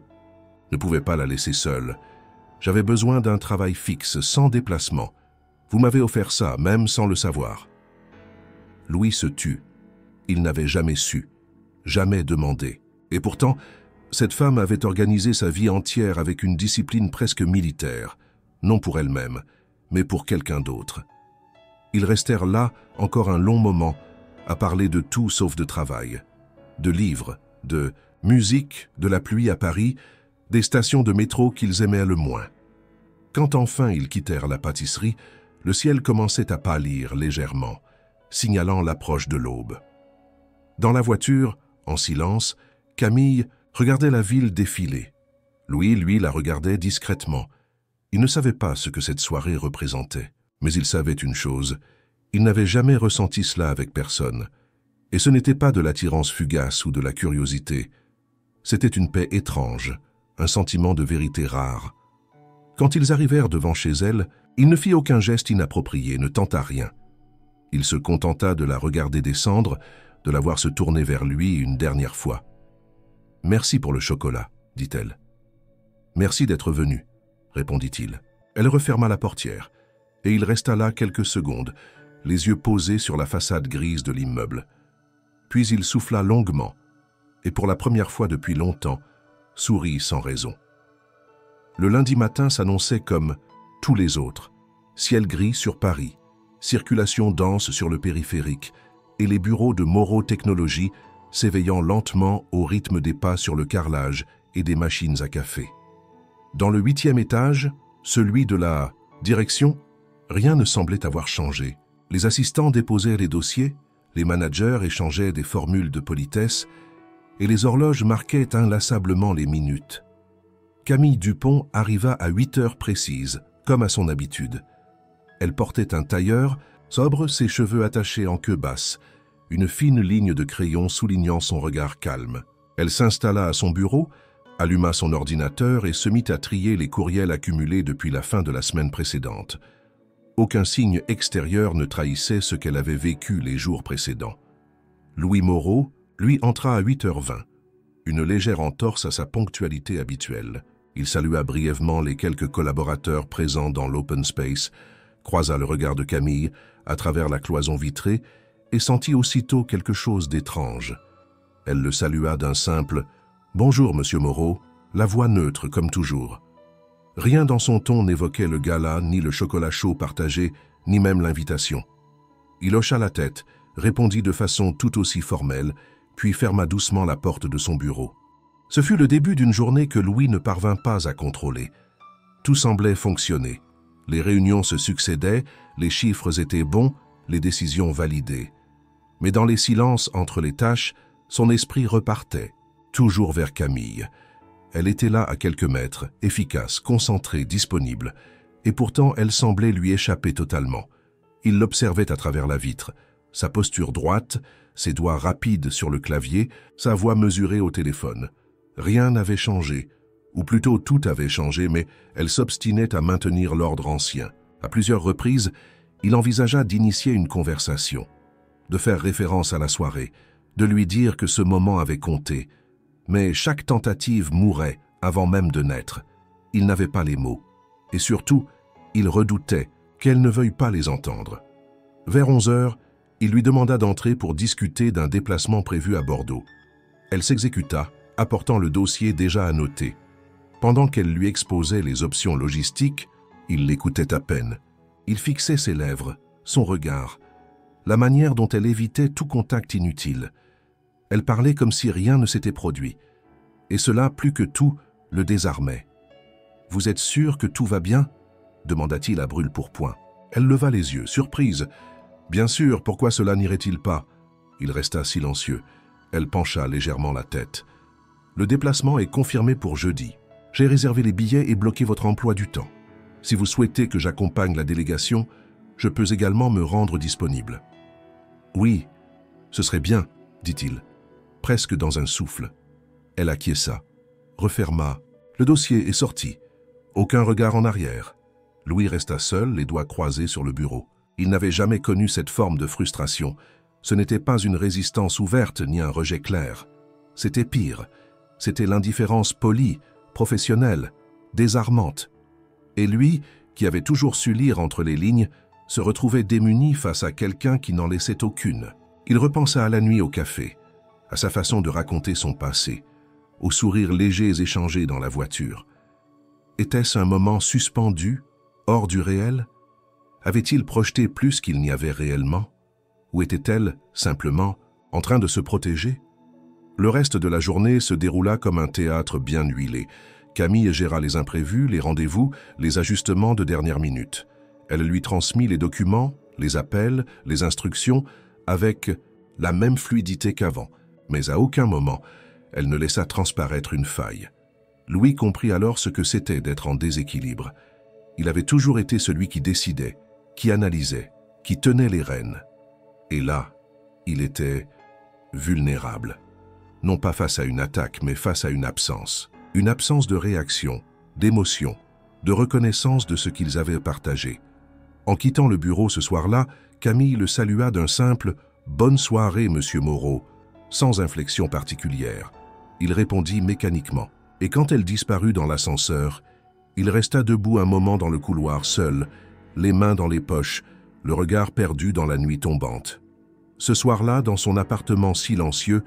ne pouvais pas la laisser seule. J'avais besoin d'un travail fixe, sans déplacement. Vous m'avez offert ça, même sans le savoir. » Louis se tut. Il n'avait jamais su, jamais demandé. Et pourtant, cette femme avait organisé sa vie entière avec une discipline presque militaire, non pour elle-même, mais pour quelqu'un d'autre. Ils restèrent là encore un long moment, à parler de tout sauf de travail, de livres, de musique, de la pluie à Paris, des stations de métro qu'ils aimaient le moins. Quand enfin ils quittèrent la pâtisserie, le ciel commençait à pâlir légèrement, signalant l'approche de l'aube. Dans la voiture, en silence, Camille regardait la ville défiler. Louis, lui, la regardait discrètement. Il ne savait pas ce que cette soirée représentait, mais il savait une chose, il n'avait jamais ressenti cela avec personne. Et ce n'était pas de l'attirance fugace ou de la curiosité. C'était une paix étrange, un sentiment de vérité rare. Quand ils arrivèrent devant chez elle, il ne fit aucun geste inapproprié, ne tenta rien. Il se contenta de la regarder descendre, de la voir se tourner vers lui une dernière fois. « Merci pour le chocolat, » dit-elle. « Merci d'être venu, » répondit-il. Elle referma la portière, et il resta là quelques secondes, les yeux posés sur la façade grise de l'immeuble. Puis il souffla longuement, et pour la première fois depuis longtemps, sourit sans raison. Le lundi matin s'annonçait comme tous les autres. Ciel gris sur Paris, circulation dense sur le périphérique, et les bureaux de Moreau Technologies s'éveillant lentement au rythme des pas sur le carrelage et des machines à café. Dans le 8e étage, celui de la direction, rien ne semblait avoir changé. Les assistants déposaient les dossiers, les managers échangeaient des formules de politesse, et les horloges marquaient inlassablement les minutes. Camille Dupont arriva à 8 heures précises, comme à son habitude. Elle portait un tailleur, sobre, ses cheveux attachés en queue basse, une fine ligne de crayon soulignant son regard calme. Elle s'installa à son bureau, alluma son ordinateur et se mit à trier les courriels accumulés depuis la fin de la semaine précédente. Aucun signe extérieur ne trahissait ce qu'elle avait vécu les jours précédents. Louis Moreau, lui, entra à 8h20. une légère entorse à sa ponctualité habituelle. Il salua brièvement les quelques collaborateurs présents dans l'open space, croisa le regard de Camille à travers la cloison vitrée et sentit aussitôt quelque chose d'étrange. Elle le salua d'un simple « Bonjour, monsieur Moreau », la voix neutre comme toujours. Rien dans son ton n'évoquait le gala, ni le chocolat chaud partagé, ni même l'invitation. Il hocha la tête, répondit de façon tout aussi formelle, puis ferma doucement la porte de son bureau. Ce fut le début d'une journée que Louis ne parvint pas à contrôler. Tout semblait fonctionner. Les réunions se succédaient, les chiffres étaient bons, les décisions validées. Mais dans les silences entre les tâches, son esprit repartait, toujours vers Camille. Elle était là à quelques mètres, efficace, concentrée, disponible, et pourtant elle semblait lui échapper totalement. Il l'observait à travers la vitre, sa posture droite, ses doigts rapides sur le clavier, sa voix mesurée au téléphone. Rien n'avait changé, ou plutôt tout avait changé, mais elle s'obstinait à maintenir l'ordre ancien. À plusieurs reprises, il envisagea d'initier une conversation, de faire référence à la soirée, de lui dire que ce moment avait compté. Mais chaque tentative mourait avant même de naître. Il n'avait pas les mots. Et surtout, il redoutait qu'elle ne veuille pas les entendre. Vers 11 heures, il lui demanda d'entrer pour discuter d'un déplacement prévu à Bordeaux. Elle s'exécuta, apportant le dossier déjà annoté. Pendant qu'elle lui exposait les options logistiques, il l'écoutait à peine. Il fixait ses lèvres, son regard, la manière dont elle évitait tout contact inutile. Elle parlait comme si rien ne s'était produit. Et cela, plus que tout, le désarmait. « Vous êtes sûr que tout va bien ?» demanda-t-il à brûle-pourpoint. Elle leva les yeux, surprise. « Bien sûr, pourquoi cela n'irait-il pas ?» Il resta silencieux. Elle pencha légèrement la tête. « Le déplacement est confirmé pour jeudi. J'ai réservé les billets et bloqué votre emploi du temps. Si vous souhaitez que j'accompagne la délégation, je peux également me rendre disponible. »« Oui, ce serait bien, » dit-il, presque dans un souffle. Elle acquiesça, referma. Le dossier est sorti. Aucun regard en arrière. Louis resta seul, les doigts croisés sur le bureau. Il n'avait jamais connu cette forme de frustration. Ce n'était pas une résistance ouverte ni un rejet clair. C'était pire. C'était l'indifférence polie, professionnelle, désarmante. Et lui, qui avait toujours su lire entre les lignes, se retrouvait démuni face à quelqu'un qui n'en laissait aucune. Il repensa à la nuit au café, à sa façon de raconter son passé, aux sourires légers échangés dans la voiture. Était-ce un moment suspendu, hors du réel? Avait-il projeté plus qu'il n'y avait réellement? Ou était-elle, simplement, en train de se protéger? Le reste de la journée se déroula comme un théâtre bien huilé. Camille géra les imprévus, les rendez-vous, les ajustements de dernière minute. Elle lui transmit les documents, les appels, les instructions, avec la même fluidité qu'avant, mais à aucun moment, elle ne laissa transparaître une faille. Louis comprit alors ce que c'était d'être en déséquilibre. Il avait toujours été celui qui décidait, qui analysait, qui tenait les rênes. Et là, il était vulnérable. Non pas face à une attaque, mais face à une absence. Une absence de réaction, d'émotion, de reconnaissance de ce qu'ils avaient partagé. En quittant le bureau ce soir-là, Camille le salua d'un simple « Bonne soirée, monsieur Moreau », sans inflexion particulière. Il répondit mécaniquement. Et quand elle disparut dans l'ascenseur, il resta debout un moment dans le couloir, seul, les mains dans les poches, le regard perdu dans la nuit tombante. Ce soir-là, dans son appartement silencieux,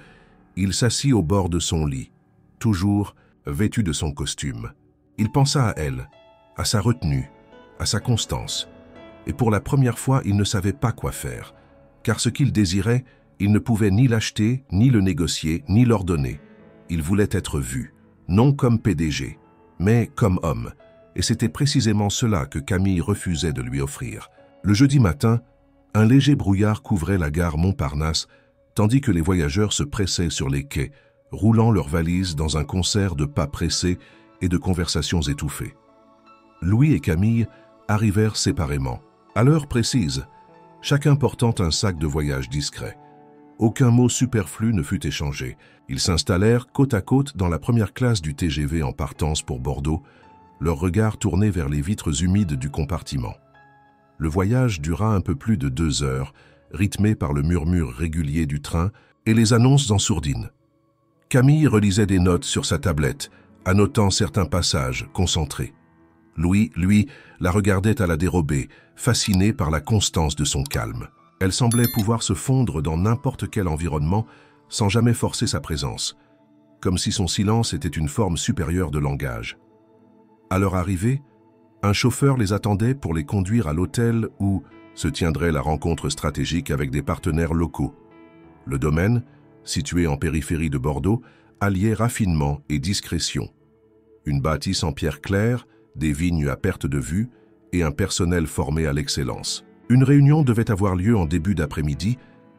il s'assit au bord de son lit, toujours vêtu de son costume. Il pensa à elle, à sa retenue, à sa constance. Et pour la première fois, il ne savait pas quoi faire, car ce qu'il désirait, il ne pouvait ni l'acheter, ni le négocier, ni l'ordonner. Il voulait être vu, non comme PDG, mais comme homme, et c'était précisément cela que Camille refusait de lui offrir. Le jeudi matin, un léger brouillard couvrait la gare Montparnasse, tandis que les voyageurs se pressaient sur les quais, roulant leurs valises dans un concert de pas pressés et de conversations étouffées. Louis et Camille arrivèrent séparément, à l'heure précise, chacun portant un sac de voyage discret. Aucun mot superflu ne fut échangé. Ils s'installèrent côte à côte dans la première classe du TGV en partance pour Bordeaux, leurs regards tournés vers les vitres humides du compartiment. Le voyage dura un peu plus de 2 heures, rythmé par le murmure régulier du train et les annonces en sourdine. Camille relisait des notes sur sa tablette, annotant certains passages, concentrés. Louis, lui, la regardait à la dérobée, fasciné par la constance de son calme. Elle semblait pouvoir se fondre dans n'importe quel environnement sans jamais forcer sa présence, comme si son silence était une forme supérieure de langage. À leur arrivée, un chauffeur les attendait pour les conduire à l'hôtel où se tiendrait la rencontre stratégique avec des partenaires locaux. Le domaine, situé en périphérie de Bordeaux, alliait raffinement et discrétion. Une bâtisse en pierre claire, des vignes à perte de vue et un personnel formé à l'excellence. Une réunion devait avoir lieu en début d'après-midi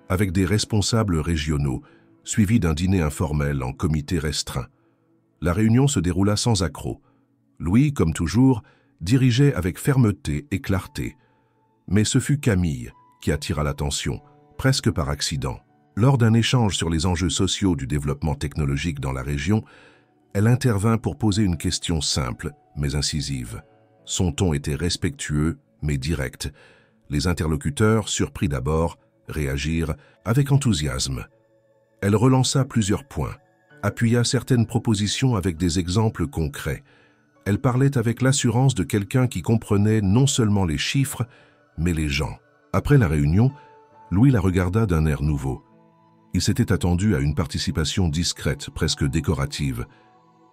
avec des responsables régionaux, suivi d'un dîner informel en comité restreint. La réunion se déroula sans accroc. Louis, comme toujours, dirigeait avec fermeté et clarté. Mais ce fut Camille qui attira l'attention, presque par accident. Lors d'un échange sur les enjeux sociaux du développement technologique dans la région, elle intervint pour poser une question simple, mais incisive. Son ton était respectueux, mais direct. Les interlocuteurs, surpris d'abord, réagirent avec enthousiasme. Elle relança plusieurs points, appuya certaines propositions avec des exemples concrets. Elle parlait avec l'assurance de quelqu'un qui comprenait non seulement les chiffres, mais les gens. Après la réunion, Louis la regarda d'un air nouveau. Il s'était attendu à une participation discrète, presque décorative.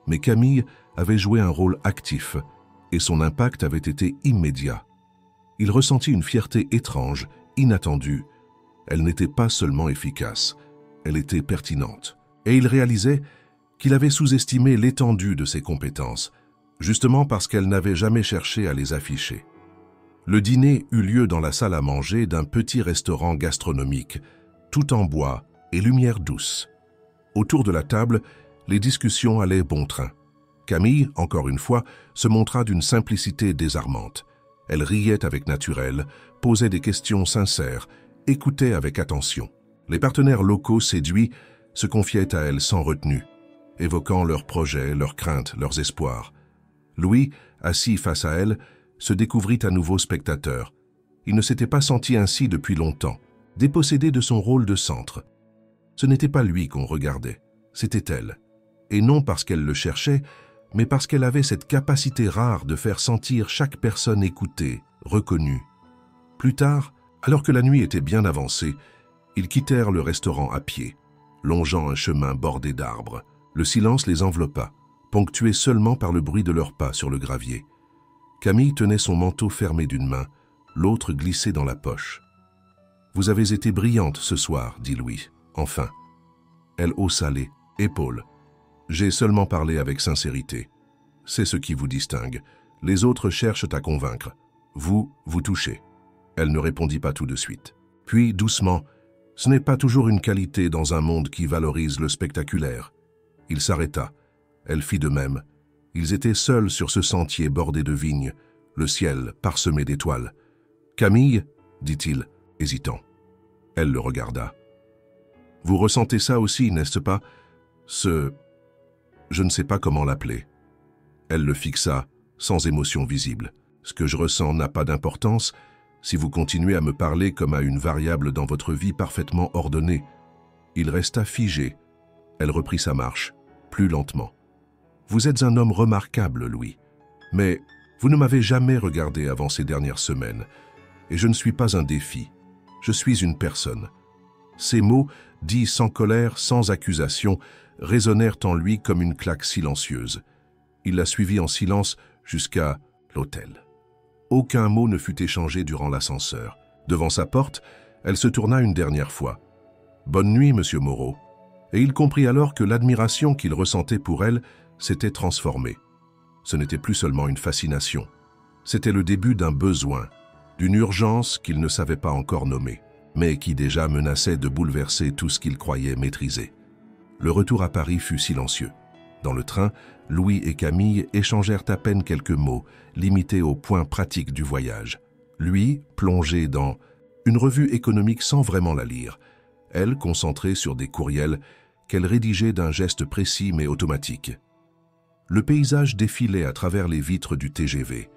Mais Camille avait joué un rôle actif et son impact avait été immédiat. Il ressentit une fierté étrange, inattendue. Elle n'était pas seulement efficace, elle était pertinente. Et il réalisait qu'il avait sous-estimé l'étendue de ses compétences, justement parce qu'elle n'avait jamais cherché à les afficher. Le dîner eut lieu dans la salle à manger d'un petit restaurant gastronomique, tout en bois et lumière douce. Autour de la table, les discussions allaient bon train. Camille, encore une fois, se montra d'une simplicité désarmante. Elle riait avec naturel, posait des questions sincères, écoutait avec attention. Les partenaires locaux séduits se confiaient à elle sans retenue, évoquant leurs projets, leurs craintes, leurs espoirs. Louis, assis face à elle, se découvrit à nouveau spectateur. Il ne s'était pas senti ainsi depuis longtemps, dépossédé de son rôle de centre. Ce n'était pas lui qu'on regardait, c'était elle. Et non parce qu'elle le cherchait, mais parce qu'elle avait cette capacité rare de faire sentir chaque personne écoutée, reconnue. Plus tard, alors que la nuit était bien avancée, ils quittèrent le restaurant à pied, longeant un chemin bordé d'arbres. Le silence les enveloppa, ponctué seulement par le bruit de leurs pas sur le gravier. Camille tenait son manteau fermé d'une main, l'autre glissé dans la poche. « Vous avez été brillante ce soir, dit Louis. Enfin. » Elle haussa les épaules. « J'ai seulement parlé avec sincérité. C'est ce qui vous distingue. Les autres cherchent à convaincre. Vous, vous touchez. » Elle ne répondit pas tout de suite. Puis, doucement, « Ce n'est pas toujours une qualité dans un monde qui valorise le spectaculaire. » Il s'arrêta. Elle fit de même. Ils étaient seuls sur ce sentier bordé de vignes, le ciel parsemé d'étoiles. « Camille, dit-il, hésitant. Elle le regarda. « Vous ressentez ça aussi, n'est-ce pas? Je ne sais pas comment l'appeler. » Elle le fixa, sans émotion visible. « Ce que je ressens n'a pas d'importance si vous continuez à me parler comme à une variable dans votre vie parfaitement ordonnée. » Il resta figé. Elle reprit sa marche, plus lentement. « Vous êtes un homme remarquable, Louis. Mais vous ne m'avez jamais regardé avant ces dernières semaines. Et je ne suis pas un défi. Je suis une personne. » Ces mots, dits sans colère, sans accusation, résonnèrent en lui comme une claque silencieuse. Il la suivit en silence jusqu'à l'hôtel. Aucun mot ne fut échangé durant l'ascenseur. Devant sa porte, elle se tourna une dernière fois. « Bonne nuit, monsieur Moreau. » Et il comprit alors que l'admiration qu'il ressentait pour elle s'était transformée. Ce n'était plus seulement une fascination. C'était le début d'un besoin, d'une urgence qu'il ne savait pas encore nommer, mais qui déjà menaçait de bouleverser tout ce qu'il croyait maîtriser. Le retour à Paris fut silencieux. Dans le train, Louis et Camille échangèrent à peine quelques mots, limités aux points pratiques du voyage. Lui, plongé dans une revue économique sans vraiment la lire, elle concentrée sur des courriels qu'elle rédigeait d'un geste précis mais automatique. Le paysage défilait à travers les vitres du TGV,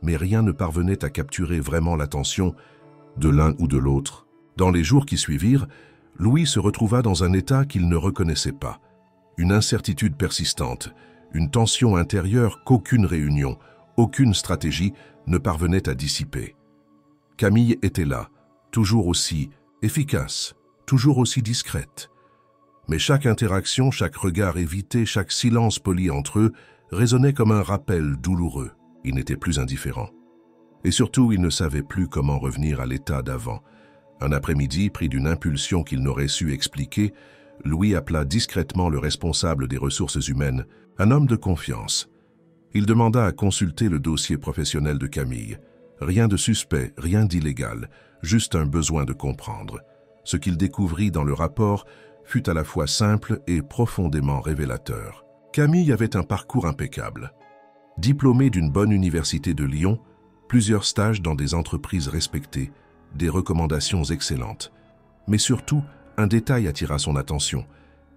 mais rien ne parvenait à capturer vraiment l'attention de l'un ou de l'autre. Dans les jours qui suivirent, Louis se retrouva dans un état qu'il ne reconnaissait pas. une incertitude persistante, une tension intérieure qu'aucune réunion, aucune stratégie ne parvenait à dissiper. Camille était là, toujours aussi efficace, toujours aussi discrète. Mais chaque interaction, chaque regard évité, chaque silence poli entre eux résonnait comme un rappel douloureux. Il n'était plus indifférent. Et surtout, il ne savait plus comment revenir à l'état d'avant. Un après-midi, pris d'une impulsion qu'il n'aurait su expliquer, Louis appela discrètement le responsable des ressources humaines, un homme de confiance. Il demanda à consulter le dossier professionnel de Camille. Rien de suspect, rien d'illégal, juste un besoin de comprendre. Ce qu'il découvrit dans le rapport fut à la fois simple et profondément révélateur. Camille avait un parcours impeccable. Diplômée d'une bonne université de Lyon, plusieurs stages dans des entreprises respectées, des recommandations excellentes. Mais surtout, un détail attira son attention.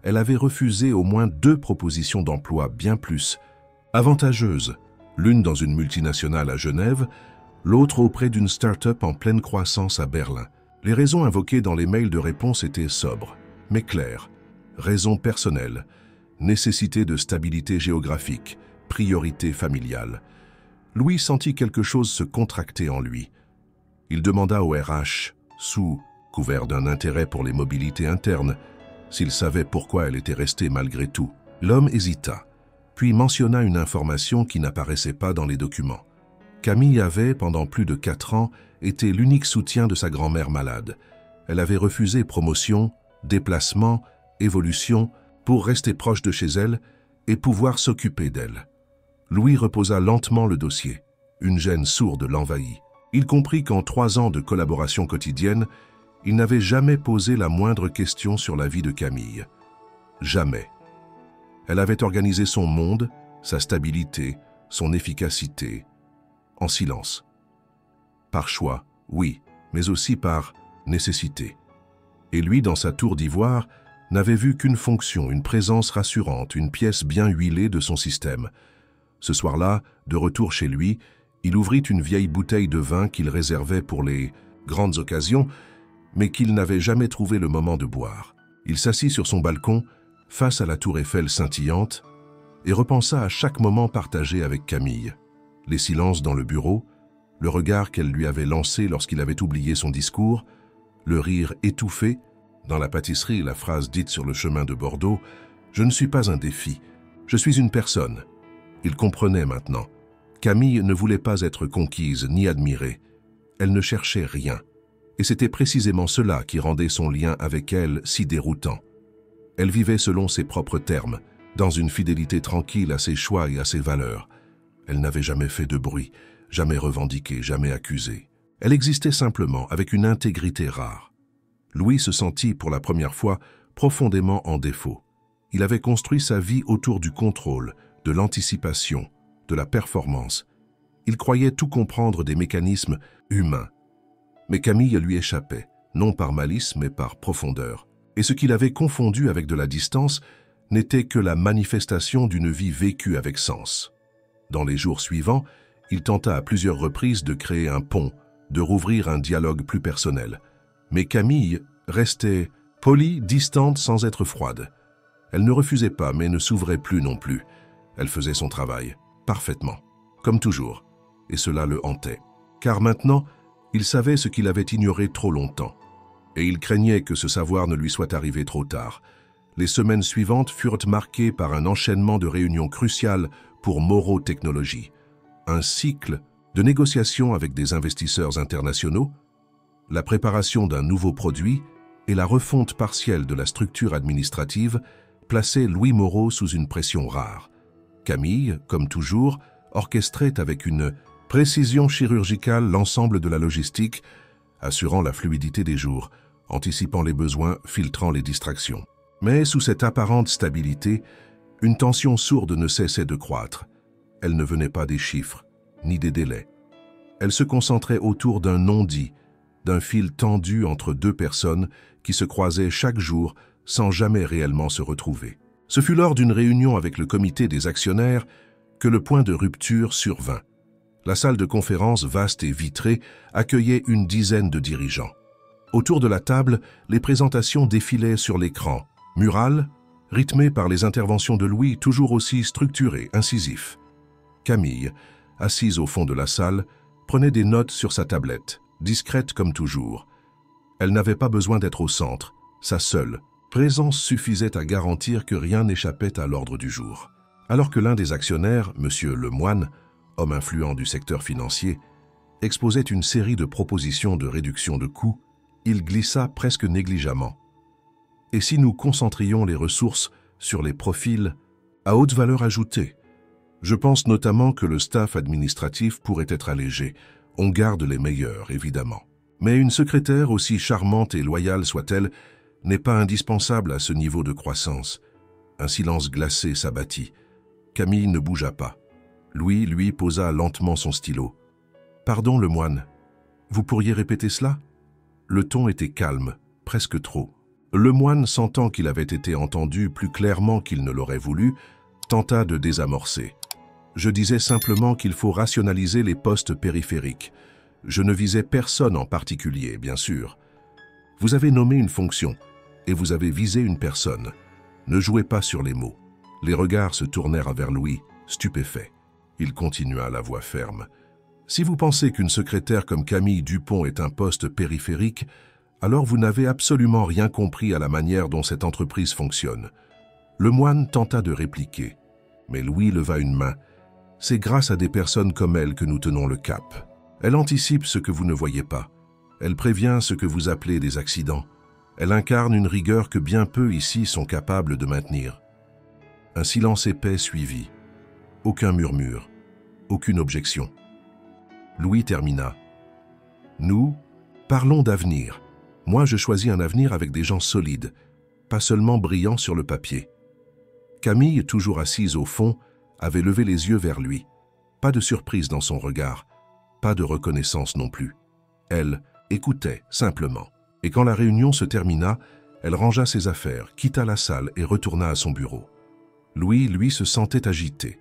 Elle avait refusé au moins 2 propositions d'emploi, bien plus avantageuses, l'une dans une multinationale à Genève, l'autre auprès d'une start-up en pleine croissance à Berlin. Les raisons invoquées dans les mails de réponse étaient sobres, mais claires. Raisons personnelles, nécessité de stabilité géographique, priorité familiale. Louis sentit quelque chose se contracter en lui. Il demanda au RH, sous couvert d'un intérêt pour les mobilités internes, s'il savait pourquoi elle était restée malgré tout. L'homme hésita, puis mentionna une information qui n'apparaissait pas dans les documents. Camille avait, pendant plus de 4 ans, été l'unique soutien de sa grand-mère malade. Elle avait refusé promotion, déplacement, évolution, pour rester proche de chez elle et pouvoir s'occuper d'elle. Louis reposa lentement le dossier. Une gêne sourde l'envahit. Il comprit qu'en 3 ans de collaboration quotidienne, il n'avait jamais posé la moindre question sur la vie de Camille. Jamais. Elle avait organisé son monde, sa stabilité, son efficacité, en silence. Par choix, oui, mais aussi par nécessité. Et lui, dans sa tour d'ivoire, n'avait vu qu'une fonction, une présence rassurante, une pièce bien huilée de son système. Ce soir-là, de retour chez lui, il ouvrit une vieille bouteille de vin qu'il réservait pour les grandes occasions, mais qu'il n'avait jamais trouvé le moment de boire. Il s'assit sur son balcon, face à la tour Eiffel scintillante, et repensa à chaque moment partagé avec Camille. Les silences dans le bureau, le regard qu'elle lui avait lancé lorsqu'il avait oublié son discours, le rire étouffé, dans la pâtisserie la phrase dite sur le chemin de Bordeaux « Je ne suis pas un défi, je suis une personne ». Il comprenait maintenant. Camille ne voulait pas être conquise ni admirée. Elle ne cherchait rien. Et c'était précisément cela qui rendait son lien avec elle si déroutant. Elle vivait selon ses propres termes, dans une fidélité tranquille à ses choix et à ses valeurs. Elle n'avait jamais fait de bruit, jamais revendiqué, jamais accusé. Elle existait simplement, avec une intégrité rare. Louis se sentit pour la première fois profondément en défaut. Il avait construit sa vie autour du contrôle, de l'anticipation, de la performance. Il croyait tout comprendre des mécanismes humains. Mais Camille lui échappait, non par malice mais par profondeur. Et ce qu'il avait confondu avec de la distance n'était que la manifestation d'une vie vécue avec sens. Dans les jours suivants, il tenta à plusieurs reprises de créer un pont, de rouvrir un dialogue plus personnel. Mais Camille restait polie, distante sans être froide. Elle ne refusait pas mais ne s'ouvrait plus non plus. Elle faisait son travail, parfaitement, comme toujours, et cela le hantait. Car maintenant, il savait ce qu'il avait ignoré trop longtemps, et il craignait que ce savoir ne lui soit arrivé trop tard. Les semaines suivantes furent marquées par un enchaînement de réunions cruciales pour Morrow Technologies, un cycle de négociations avec des investisseurs internationaux, la préparation d'un nouveau produit et la refonte partielle de la structure administrative plaçaient Louis Morrow sous une pression rare. Camille, comme toujours, orchestrait avec une précision chirurgicale l'ensemble de la logistique, assurant la fluidité des jours, anticipant les besoins, filtrant les distractions. Mais sous cette apparente stabilité, une tension sourde ne cessait de croître. Elle ne venait pas des chiffres, ni des délais. Elle se concentrait autour d'un non-dit, d'un fil tendu entre 2 personnes qui se croisaient chaque jour sans jamais réellement se retrouver. Ce fut lors d'une réunion avec le comité des actionnaires que le point de rupture survint. La salle de conférence, vaste et vitrée, accueillait une dizaine de dirigeants. Autour de la table, les présentations défilaient sur l'écran. Murales, rythmé par les interventions de Louis toujours aussi structurées, incisifs. Camille, assise au fond de la salle, prenait des notes sur sa tablette, discrète comme toujours. Elle n'avait pas besoin d'être au centre, sa seule présence suffisait à garantir que rien n'échappait à l'ordre du jour. Alors que l'un des actionnaires, M. Lemoine, homme influent du secteur financier, exposait une série de propositions de réduction de coûts, il glissa presque négligemment. Et si nous concentrions les ressources sur les profils à haute valeur ajoutée? Je pense notamment que le staff administratif pourrait être allégé. On garde les meilleurs, évidemment. Mais une secrétaire, aussi charmante et loyale soit-elle, n'est pas indispensable à ce niveau de croissance. Un silence glacé s'abattit. Camille ne bougea pas. Louis lui posa lentement son stylo. « Pardon, Lemoine, vous pourriez répéter cela ?» Le ton était calme, presque trop. Lemoine, sentant qu'il avait été entendu plus clairement qu'il ne l'aurait voulu, tenta de désamorcer. « Je disais simplement qu'il faut rationaliser les postes périphériques. Je ne visais personne en particulier, bien sûr. Vous avez nommé une fonction, et vous avez visé une personne. Ne jouez pas sur les mots. » Les regards se tournèrent vers Louis, stupéfait. Il continua la voix ferme. « Si vous pensez qu'une secrétaire comme Camille Dupont est un poste périphérique, alors vous n'avez absolument rien compris à la manière dont cette entreprise fonctionne. » Lemoine tenta de répliquer, mais Louis leva une main. « C'est grâce à des personnes comme elle que nous tenons le cap. Elle anticipe ce que vous ne voyez pas. Elle prévient ce que vous appelez des accidents. Elle incarne une rigueur que bien peu ici sont capables de maintenir. » Un silence épais suivit. Aucun murmure, aucune objection. Louis termina. « Nous parlons d'avenir. Moi, je choisis un avenir avec des gens solides, pas seulement brillants sur le papier. » Camille, toujours assise au fond, avait levé les yeux vers lui. Pas de surprise dans son regard, pas de reconnaissance non plus. Elle écoutait simplement. Et quand la réunion se termina, elle rangea ses affaires, quitta la salle et retourna à son bureau. Louis, lui, se sentait agité.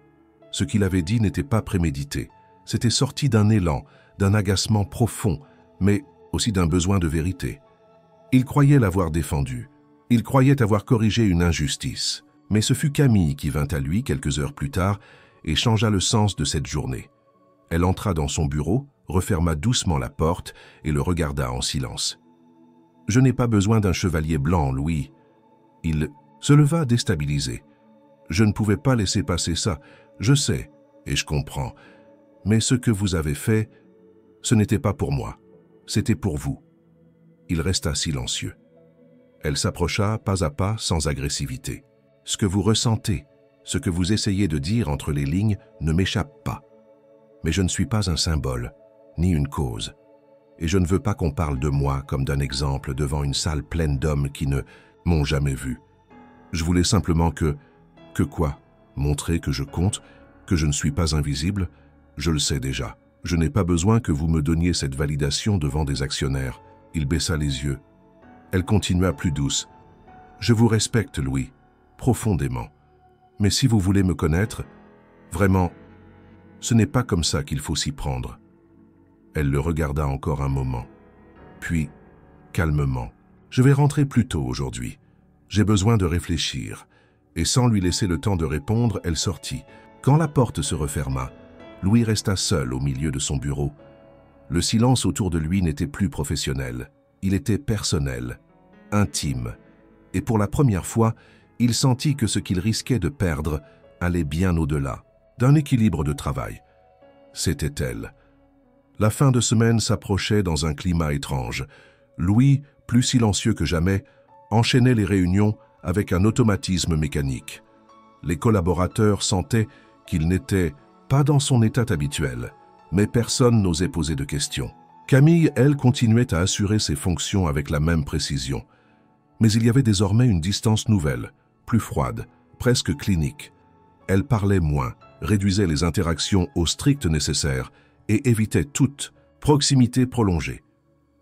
Ce qu'il avait dit n'était pas prémédité. C'était sorti d'un élan, d'un agacement profond, mais aussi d'un besoin de vérité. Il croyait l'avoir défendu. Il croyait avoir corrigé une injustice. Mais ce fut Camille qui vint à lui quelques heures plus tard et changea le sens de cette journée. Elle entra dans son bureau, referma doucement la porte et le regarda en silence. « Je n'ai pas besoin d'un chevalier blanc, Louis. » Il se leva déstabilisé. « Je ne pouvais pas laisser passer ça. Je sais, et je comprends. Mais ce que vous avez fait, ce n'était pas pour moi. C'était pour vous. » Il resta silencieux. Elle s'approcha pas à pas, sans agressivité. « Ce que vous ressentez, ce que vous essayez de dire entre les lignes ne m'échappe pas. Mais je ne suis pas un symbole, ni une cause. Et je ne veux pas qu'on parle de moi comme d'un exemple devant une salle pleine d'hommes qui ne m'ont jamais vu. Je voulais simplement que quoi? Montrer que je compte, que je ne suis pas invisible? Je le sais déjà. Je n'ai pas besoin que vous me donniez cette validation devant des actionnaires. » Il baissa les yeux. Elle continua plus douce. « Je vous respecte, Louis, profondément. Mais si vous voulez me connaître, vraiment, ce n'est pas comme ça qu'il faut s'y prendre. » Elle le regarda encore un moment. Puis, calmement, « Je vais rentrer plus tôt aujourd'hui. J'ai besoin de réfléchir. » Et sans lui laisser le temps de répondre, elle sortit. Quand la porte se referma, Louis resta seul au milieu de son bureau. Le silence autour de lui n'était plus professionnel. Il était personnel, intime. Et pour la première fois, il sentit que ce qu'il risquait de perdre allait bien au-delà d'un équilibre de travail. C'était elle. La fin de semaine s'approchait dans un climat étrange. Louis, plus silencieux que jamais, enchaînait les réunions avec un automatisme mécanique. Les collaborateurs sentaient qu'il n'était pas dans son état habituel, mais personne n'osait poser de questions. Camille, elle, continuait à assurer ses fonctions avec la même précision. Mais il y avait désormais une distance nouvelle, plus froide, presque clinique. Elle parlait moins, réduisait les interactions au strict nécessaire et évitait toute proximité prolongée.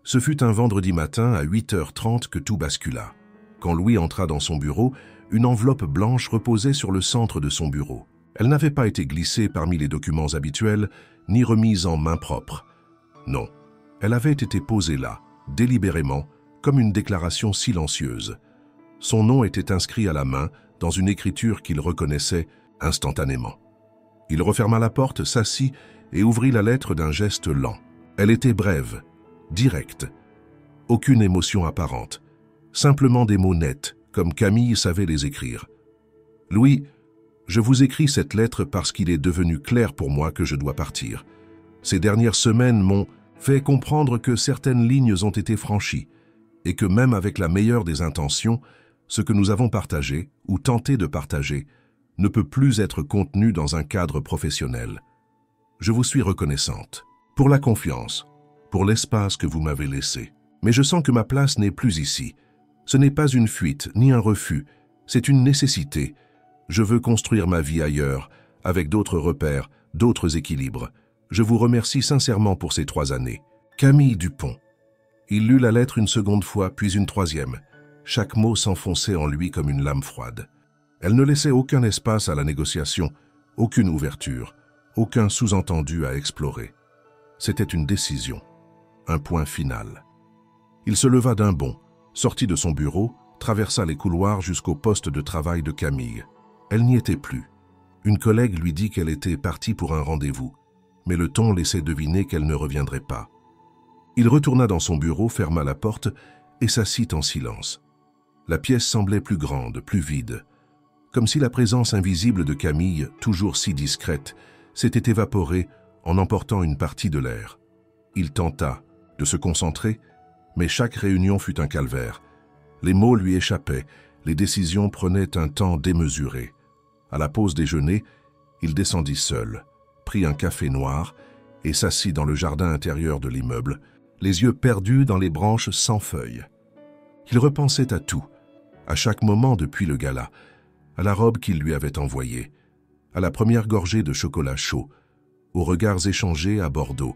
Ce fut un vendredi matin à 8h30 que tout bascula. Quand Louis entra dans son bureau, une enveloppe blanche reposait sur le centre de son bureau. Elle n'avait pas été glissée parmi les documents habituels, ni remise en main propre. Non, elle avait été posée là, délibérément, comme une déclaration silencieuse. Son nom était inscrit à la main dans une écriture qu'il reconnaissait instantanément. Il referma la porte, s'assit et ouvrit la lettre d'un geste lent. Elle était brève, directe, aucune émotion apparente, simplement des mots nets, comme Camille savait les écrire. « Louis, je vous écris cette lettre parce qu'il est devenu clair pour moi que je dois partir. Ces dernières semaines m'ont fait comprendre que certaines lignes ont été franchies et que même avec la meilleure des intentions, ce que nous avons partagé ou tenté de partager ne peut plus être contenu dans un cadre professionnel. Je vous suis reconnaissante pour la confiance, pour l'espace que vous m'avez laissé. Mais je sens que ma place n'est plus ici. Ce n'est pas une fuite ni un refus, c'est une nécessité. Je veux construire ma vie ailleurs, avec d'autres repères, d'autres équilibres. Je vous remercie sincèrement pour ces 3 années. Camille Dupont. Il lut la lettre une seconde fois, puis une troisième. Chaque mot s'enfonçait en lui comme une lame froide. Elle ne laissait aucun espace à la négociation, aucune ouverture, aucun sous-entendu à explorer. C'était une décision, un point final. Il se leva d'un bond, sortit de son bureau, traversa les couloirs jusqu'au poste de travail de Camille. Elle n'y était plus. Une collègue lui dit qu'elle était partie pour un rendez-vous, mais le ton laissait deviner qu'elle ne reviendrait pas. Il retourna dans son bureau, ferma la porte et s'assit en silence. La pièce semblait plus grande, plus vide, comme si la présence invisible de Camille, toujours si discrète, s'était évaporée en emportant une partie de l'air. Il tenta de se concentrer, mais chaque réunion fut un calvaire. Les mots lui échappaient, les décisions prenaient un temps démesuré. À la pause déjeuner, il descendit seul, prit un café noir et s'assit dans le jardin intérieur de l'immeuble, les yeux perdus dans les branches sans feuilles. Il repensait à tout, à chaque moment depuis le gala, à la robe qu'il lui avait envoyée, à la première gorgée de chocolat chaud, aux regards échangés à Bordeaux,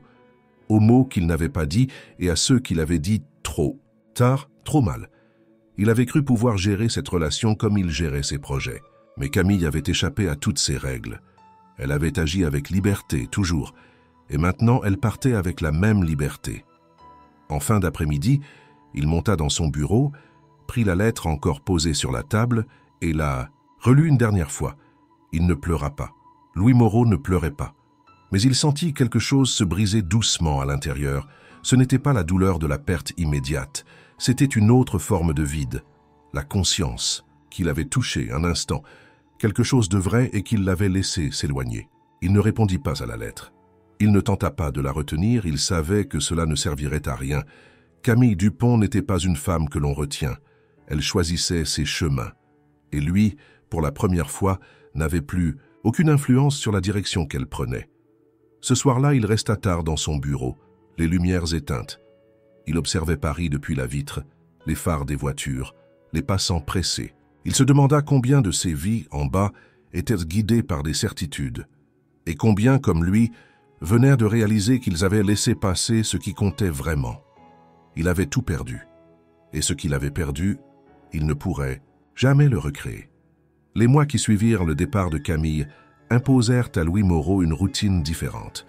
aux mots qu'il n'avait pas dit et à ceux qu'il avait dit trop tard, trop mal. Il avait cru pouvoir gérer cette relation comme il gérait ses projets. Mais Camille avait échappé à toutes ces règles. Elle avait agi avec liberté, toujours, et maintenant elle partait avec la même liberté. En fin d'après-midi, il monta dans son bureau, prit la lettre encore posée sur la table et la relut une dernière fois. Il ne pleura pas. Louis Moreau ne pleurait pas. Mais il sentit quelque chose se briser doucement à l'intérieur. Ce n'était pas la douleur de la perte immédiate, c'était une autre forme de vide, la conscience, qu'il avait touchée un instant, quelque chose de vrai et qu'il l'avait laissé s'éloigner. Il ne répondit pas à la lettre. Il ne tenta pas de la retenir, il savait que cela ne servirait à rien. Camille Dupont n'était pas une femme que l'on retient. Elle choisissait ses chemins. Et lui, pour la première fois, n'avait plus aucune influence sur la direction qu'elle prenait. Ce soir-là, il resta tard dans son bureau, les lumières éteintes. Il observait Paris depuis la vitre, les phares des voitures, les passants pressés. Il se demanda combien de ces vies en bas étaient guidées par des certitudes, et combien, comme lui, venaient de réaliser qu'ils avaient laissé passer ce qui comptait vraiment. Il avait tout perdu, et ce qu'il avait perdu, il ne pourrait jamais le recréer. Les mois qui suivirent le départ de Camille imposèrent à Louis Moreau une routine différente.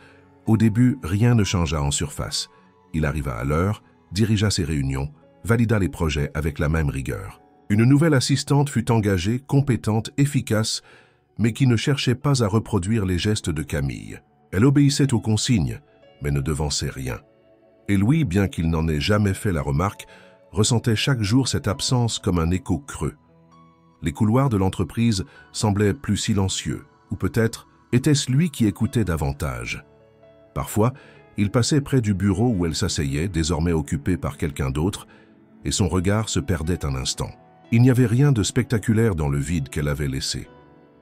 Au début, rien ne changea en surface. Il arriva à l'heure, dirigea ses réunions, valida les projets avec la même rigueur. Une nouvelle assistante fut engagée, compétente, efficace, mais qui ne cherchait pas à reproduire les gestes de Camille. Elle obéissait aux consignes, mais ne devançait rien. Et Louis, bien qu'il n'en ait jamais fait la remarque, ressentait chaque jour cette absence comme un écho creux. Les couloirs de l'entreprise semblaient plus silencieux, ou peut-être était-ce lui qui écoutait davantage. Parfois, il passait près du bureau où elle s'asseyait, désormais occupée par quelqu'un d'autre, et son regard se perdait un instant. Il n'y avait rien de spectaculaire dans le vide qu'elle avait laissé.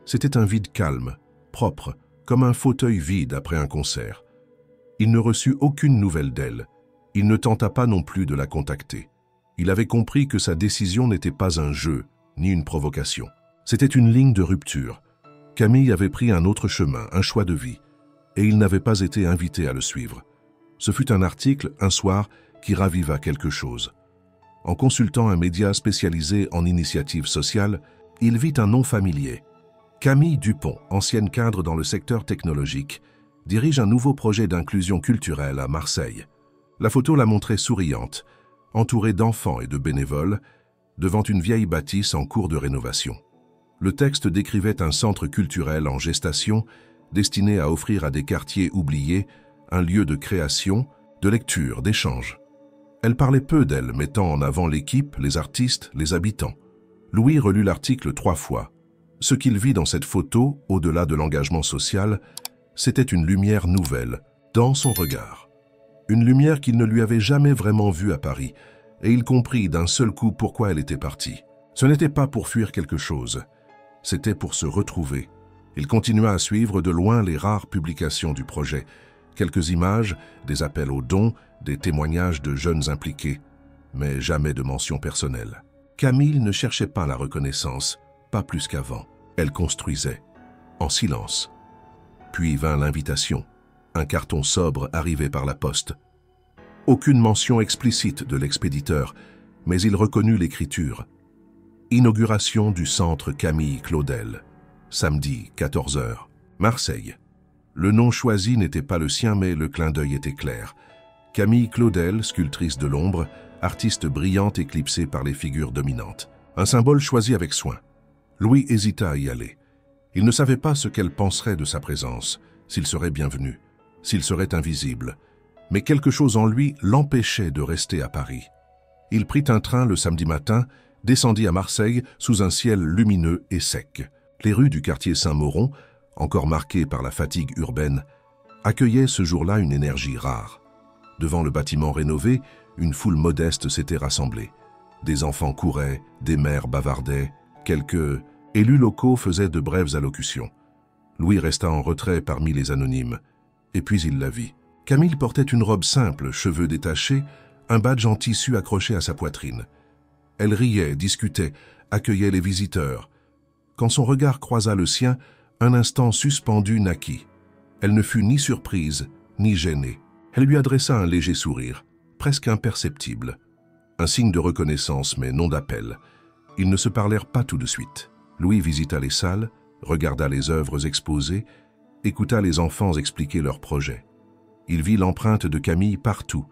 C'était un vide calme, propre, comme un fauteuil vide après un concert. Il ne reçut aucune nouvelle d'elle. Il ne tenta pas non plus de la contacter. Il avait compris que sa décision n'était pas un jeu, ni une provocation. C'était une ligne de rupture. Camille avait pris un autre chemin, un choix de vie, et il n'avait pas été invité à le suivre. Ce fut un article, un soir, qui raviva quelque chose. En consultant un média spécialisé en initiatives sociales, il vit un nom familier. Camille Dupont, ancienne cadre dans le secteur technologique, dirige un nouveau projet d'inclusion culturelle à Marseille. La photo la montrait souriante, entourée d'enfants et de bénévoles, devant une vieille bâtisse en cours de rénovation. Le texte décrivait un centre culturel en gestation destiné à offrir à des quartiers oubliés un lieu de création, de lecture, d'échange. Elle parlait peu d'elle, mettant en avant l'équipe, les artistes, les habitants. Louis relut l'article 3 fois. Ce qu'il vit dans cette photo, au-delà de l'engagement social, c'était une lumière nouvelle, dans son regard. Une lumière qu'il ne lui avait jamais vraiment vue à Paris, et il comprit d'un seul coup pourquoi elle était partie. Ce n'était pas pour fuir quelque chose, c'était pour se retrouver. Il continua à suivre de loin les rares publications du projet. Quelques images, des appels aux dons, des témoignages de jeunes impliqués, mais jamais de mention personnelle. Camille ne cherchait pas la reconnaissance, pas plus qu'avant. Elle construisait, en silence. Puis vint l'invitation. Un carton sobre arrivé par la poste. Aucune mention explicite de l'expéditeur, mais il reconnut l'écriture. Inauguration du centre Camille Claudel. Samedi, 14 h. Marseille. Le nom choisi n'était pas le sien, mais le clin d'œil était clair. Camille Claudel, sculptrice de l'ombre, artiste brillante éclipsée par les figures dominantes. Un symbole choisi avec soin. Louis hésita à y aller. Il ne savait pas ce qu'elle penserait de sa présence, s'il serait bienvenu, s'il serait invisible. Mais quelque chose en lui l'empêchait de rester à Paris. Il prit un train le samedi matin, descendit à Marseille sous un ciel lumineux et sec. Les rues du quartier Saint-Mauron, encore marquées par la fatigue urbaine, accueillaient ce jour-là une énergie rare. Devant le bâtiment rénové, une foule modeste s'était rassemblée. Des enfants couraient, des mères bavardaient, quelques élus locaux faisaient de brèves allocutions. Louis resta en retrait parmi les anonymes, et puis il la vit. Camille portait une robe simple, cheveux détachés, un badge en tissu accroché à sa poitrine. Elle riait, discutait, accueillait les visiteurs. Quand son regard croisa le sien, un instant suspendu naquit. Elle ne fut ni surprise, ni gênée. Elle lui adressa un léger sourire, presque imperceptible. Un signe de reconnaissance, mais non d'appel. Ils ne se parlèrent pas tout de suite. Louis visita les salles, regarda les œuvres exposées, écouta les enfants expliquer leurs projets. Il vit l'empreinte de Camille partout,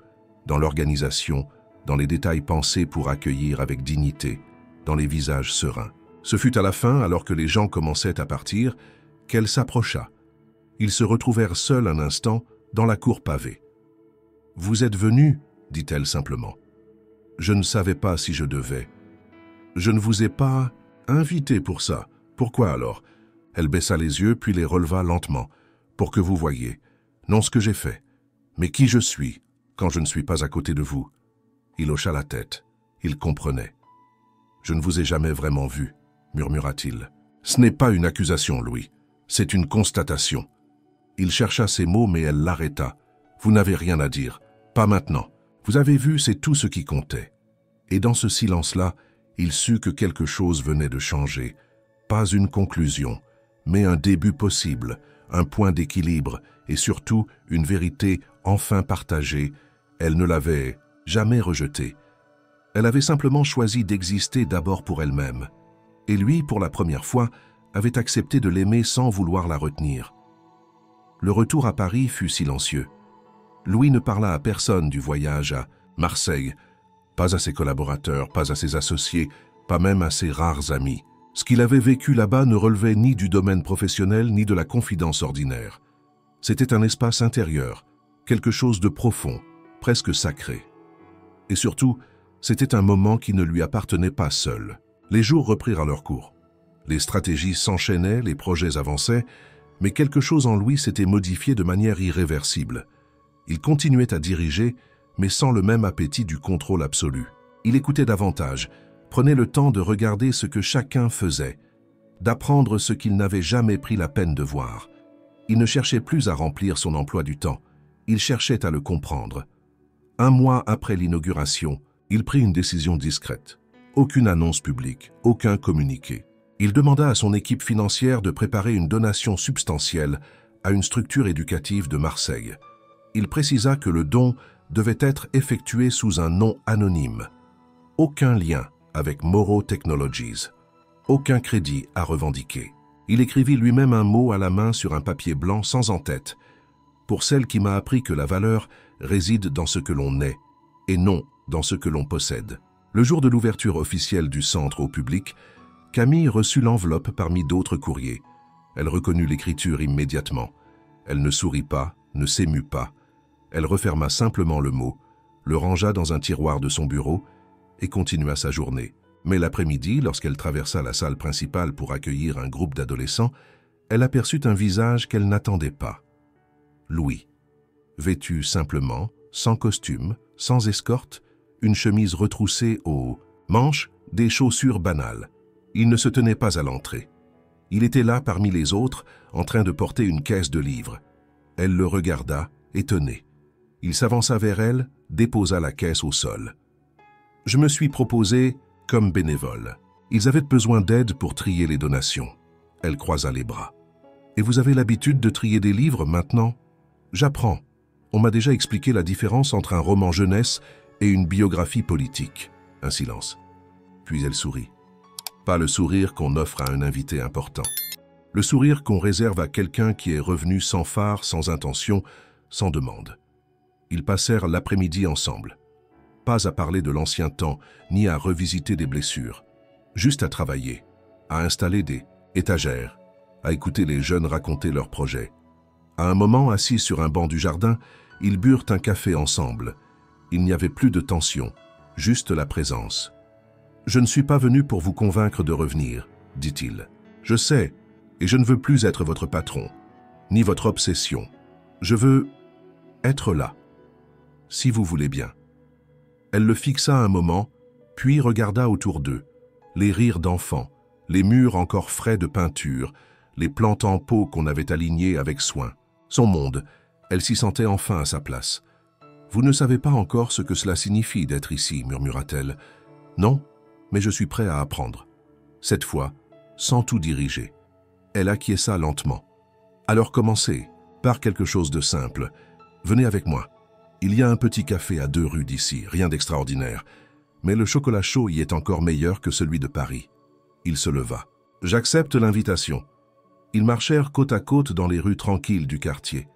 dans l'organisation, dans les détails pensés pour accueillir avec dignité, dans les visages sereins. Ce fut à la fin, alors que les gens commençaient à partir, qu'elle s'approcha. Ils se retrouvèrent seuls un instant dans la cour pavée. « Vous êtes venu ?» dit-elle simplement. « Je ne savais pas si je devais. Je ne vous ai pas invité pour ça. Pourquoi alors ?» Elle baissa les yeux puis les releva lentement, pour que vous voyiez. Non ce que j'ai fait, mais qui je suis quand je ne suis pas à côté de vous. Il hocha la tête. Il comprenait. « Je ne vous ai jamais vraiment vu, » murmura-t-il. « Ce n'est pas une accusation, Louis. C'est une constatation. » Il chercha ses mots, mais elle l'arrêta. « Vous n'avez rien à dire. Pas maintenant. Vous avez vu, c'est tout ce qui comptait. » Et dans ce silence-là, il sut que quelque chose venait de changer. Pas une conclusion, mais un début possible, un point d'équilibre et surtout une vérité enfin partagée. Elle ne l'avait jamais rejetée. Elle avait simplement choisi d'exister d'abord pour elle-même. Et lui, pour la première fois, avait accepté de l'aimer sans vouloir la retenir. Le retour à Paris fut silencieux. Louis ne parla à personne du voyage à Marseille, pas à ses collaborateurs, pas à ses associés, pas même à ses rares amis. Ce qu'il avait vécu là-bas ne relevait ni du domaine professionnel ni de la confidence ordinaire. C'était un espace intérieur, quelque chose de profond, presque sacré. Et surtout, c'était un moment qui ne lui appartenait pas seul. Les jours reprirent leur cours. Les stratégies s'enchaînaient, les projets avançaient, mais quelque chose en Louis s'était modifié de manière irréversible. Il continuait à diriger, mais sans le même appétit du contrôle absolu. Il écoutait davantage, prenait le temps de regarder ce que chacun faisait, d'apprendre ce qu'il n'avait jamais pris la peine de voir. Il ne cherchait plus à remplir son emploi du temps, il cherchait à le comprendre. Un mois après l'inauguration, il prit une décision discrète. Aucune annonce publique, aucun communiqué. Il demanda à son équipe financière de préparer une donation substantielle à une structure éducative de Marseille. Il précisa que le don devait être effectué sous un nom anonyme. Aucun lien avec Moreau Technologies. Aucun crédit à revendiquer. Il écrivit lui-même un mot à la main sur un papier blanc sans en-tête. Pour celle qui m'a appris que la valeur réside dans ce que l'on est, et non dans ce que l'on possède. Le jour de l'ouverture officielle du centre au public, Camille reçut l'enveloppe parmi d'autres courriers. Elle reconnut l'écriture immédiatement. Elle ne sourit pas, ne s'émut pas. Elle referma simplement le mot, le rangea dans un tiroir de son bureau et continua sa journée. Mais l'après-midi, lorsqu'elle traversa la salle principale pour accueillir un groupe d'adolescents, elle aperçut un visage qu'elle n'attendait pas. Louis. Vêtu simplement, sans costume, sans escorte, une chemise retroussée aux manches, des chaussures banales. Il ne se tenait pas à l'entrée. Il était là parmi les autres, en train de porter une caisse de livres. Elle le regarda, étonnée. Il s'avança vers elle, déposa la caisse au sol. « Je me suis proposé comme bénévole. Ils avaient besoin d'aide pour trier les donations. » Elle croisa les bras. « Et vous avez l'habitude de trier des livres maintenant ? » ?»« J'apprends. On m'a déjà expliqué la différence entre un roman jeunesse et une biographie politique. » Un silence. Puis elle sourit. Pas le sourire qu'on offre à un invité important. Le sourire qu'on réserve à quelqu'un qui est revenu sans phare, sans intention, sans demande. Ils passèrent l'après-midi ensemble. Pas à parler de l'ancien temps, ni à revisiter des blessures. Juste à travailler, à installer des étagères, à écouter les jeunes raconter leurs projets. À un moment, assis sur un banc du jardin, ils burent un café ensemble. Il n'y avait plus de tension, juste la présence. « Je ne suis pas venu pour vous convaincre de revenir, » dit-il. « Je sais, et je ne veux plus être votre patron, ni votre obsession. Je veux être là, si vous voulez bien. » Elle le fixa un moment, puis regarda autour d'eux. Les rires d'enfants, les murs encore frais de peinture, les plantes en pot qu'on avait alignées avec soin. Son monde, elle s'y sentait enfin à sa place. « Vous ne savez pas encore ce que cela signifie d'être ici, » murmura-t-elle. « Non, mais je suis prêt à apprendre. » Cette fois, sans tout diriger. Elle acquiesça lentement. « Alors commencez, par quelque chose de simple. Venez avec moi. Il y a un petit café à 2 rues d'ici, rien d'extraordinaire. Mais le chocolat chaud y est encore meilleur que celui de Paris. » Il se leva. « J'accepte l'invitation. » Ils marchèrent côte à côte dans les rues tranquilles du quartier.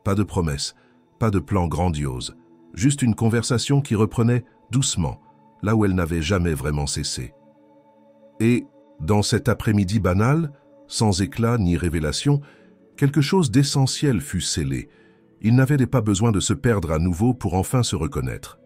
Pas de promesses, pas de plan grandiose, juste une conversation qui reprenait doucement, là où elle n'avait jamais vraiment cessé. Et, dans cet après-midi banal, sans éclat ni révélation, quelque chose d'essentiel fut scellé. Ils n'avaient pas besoin de se perdre à nouveau pour enfin se reconnaître.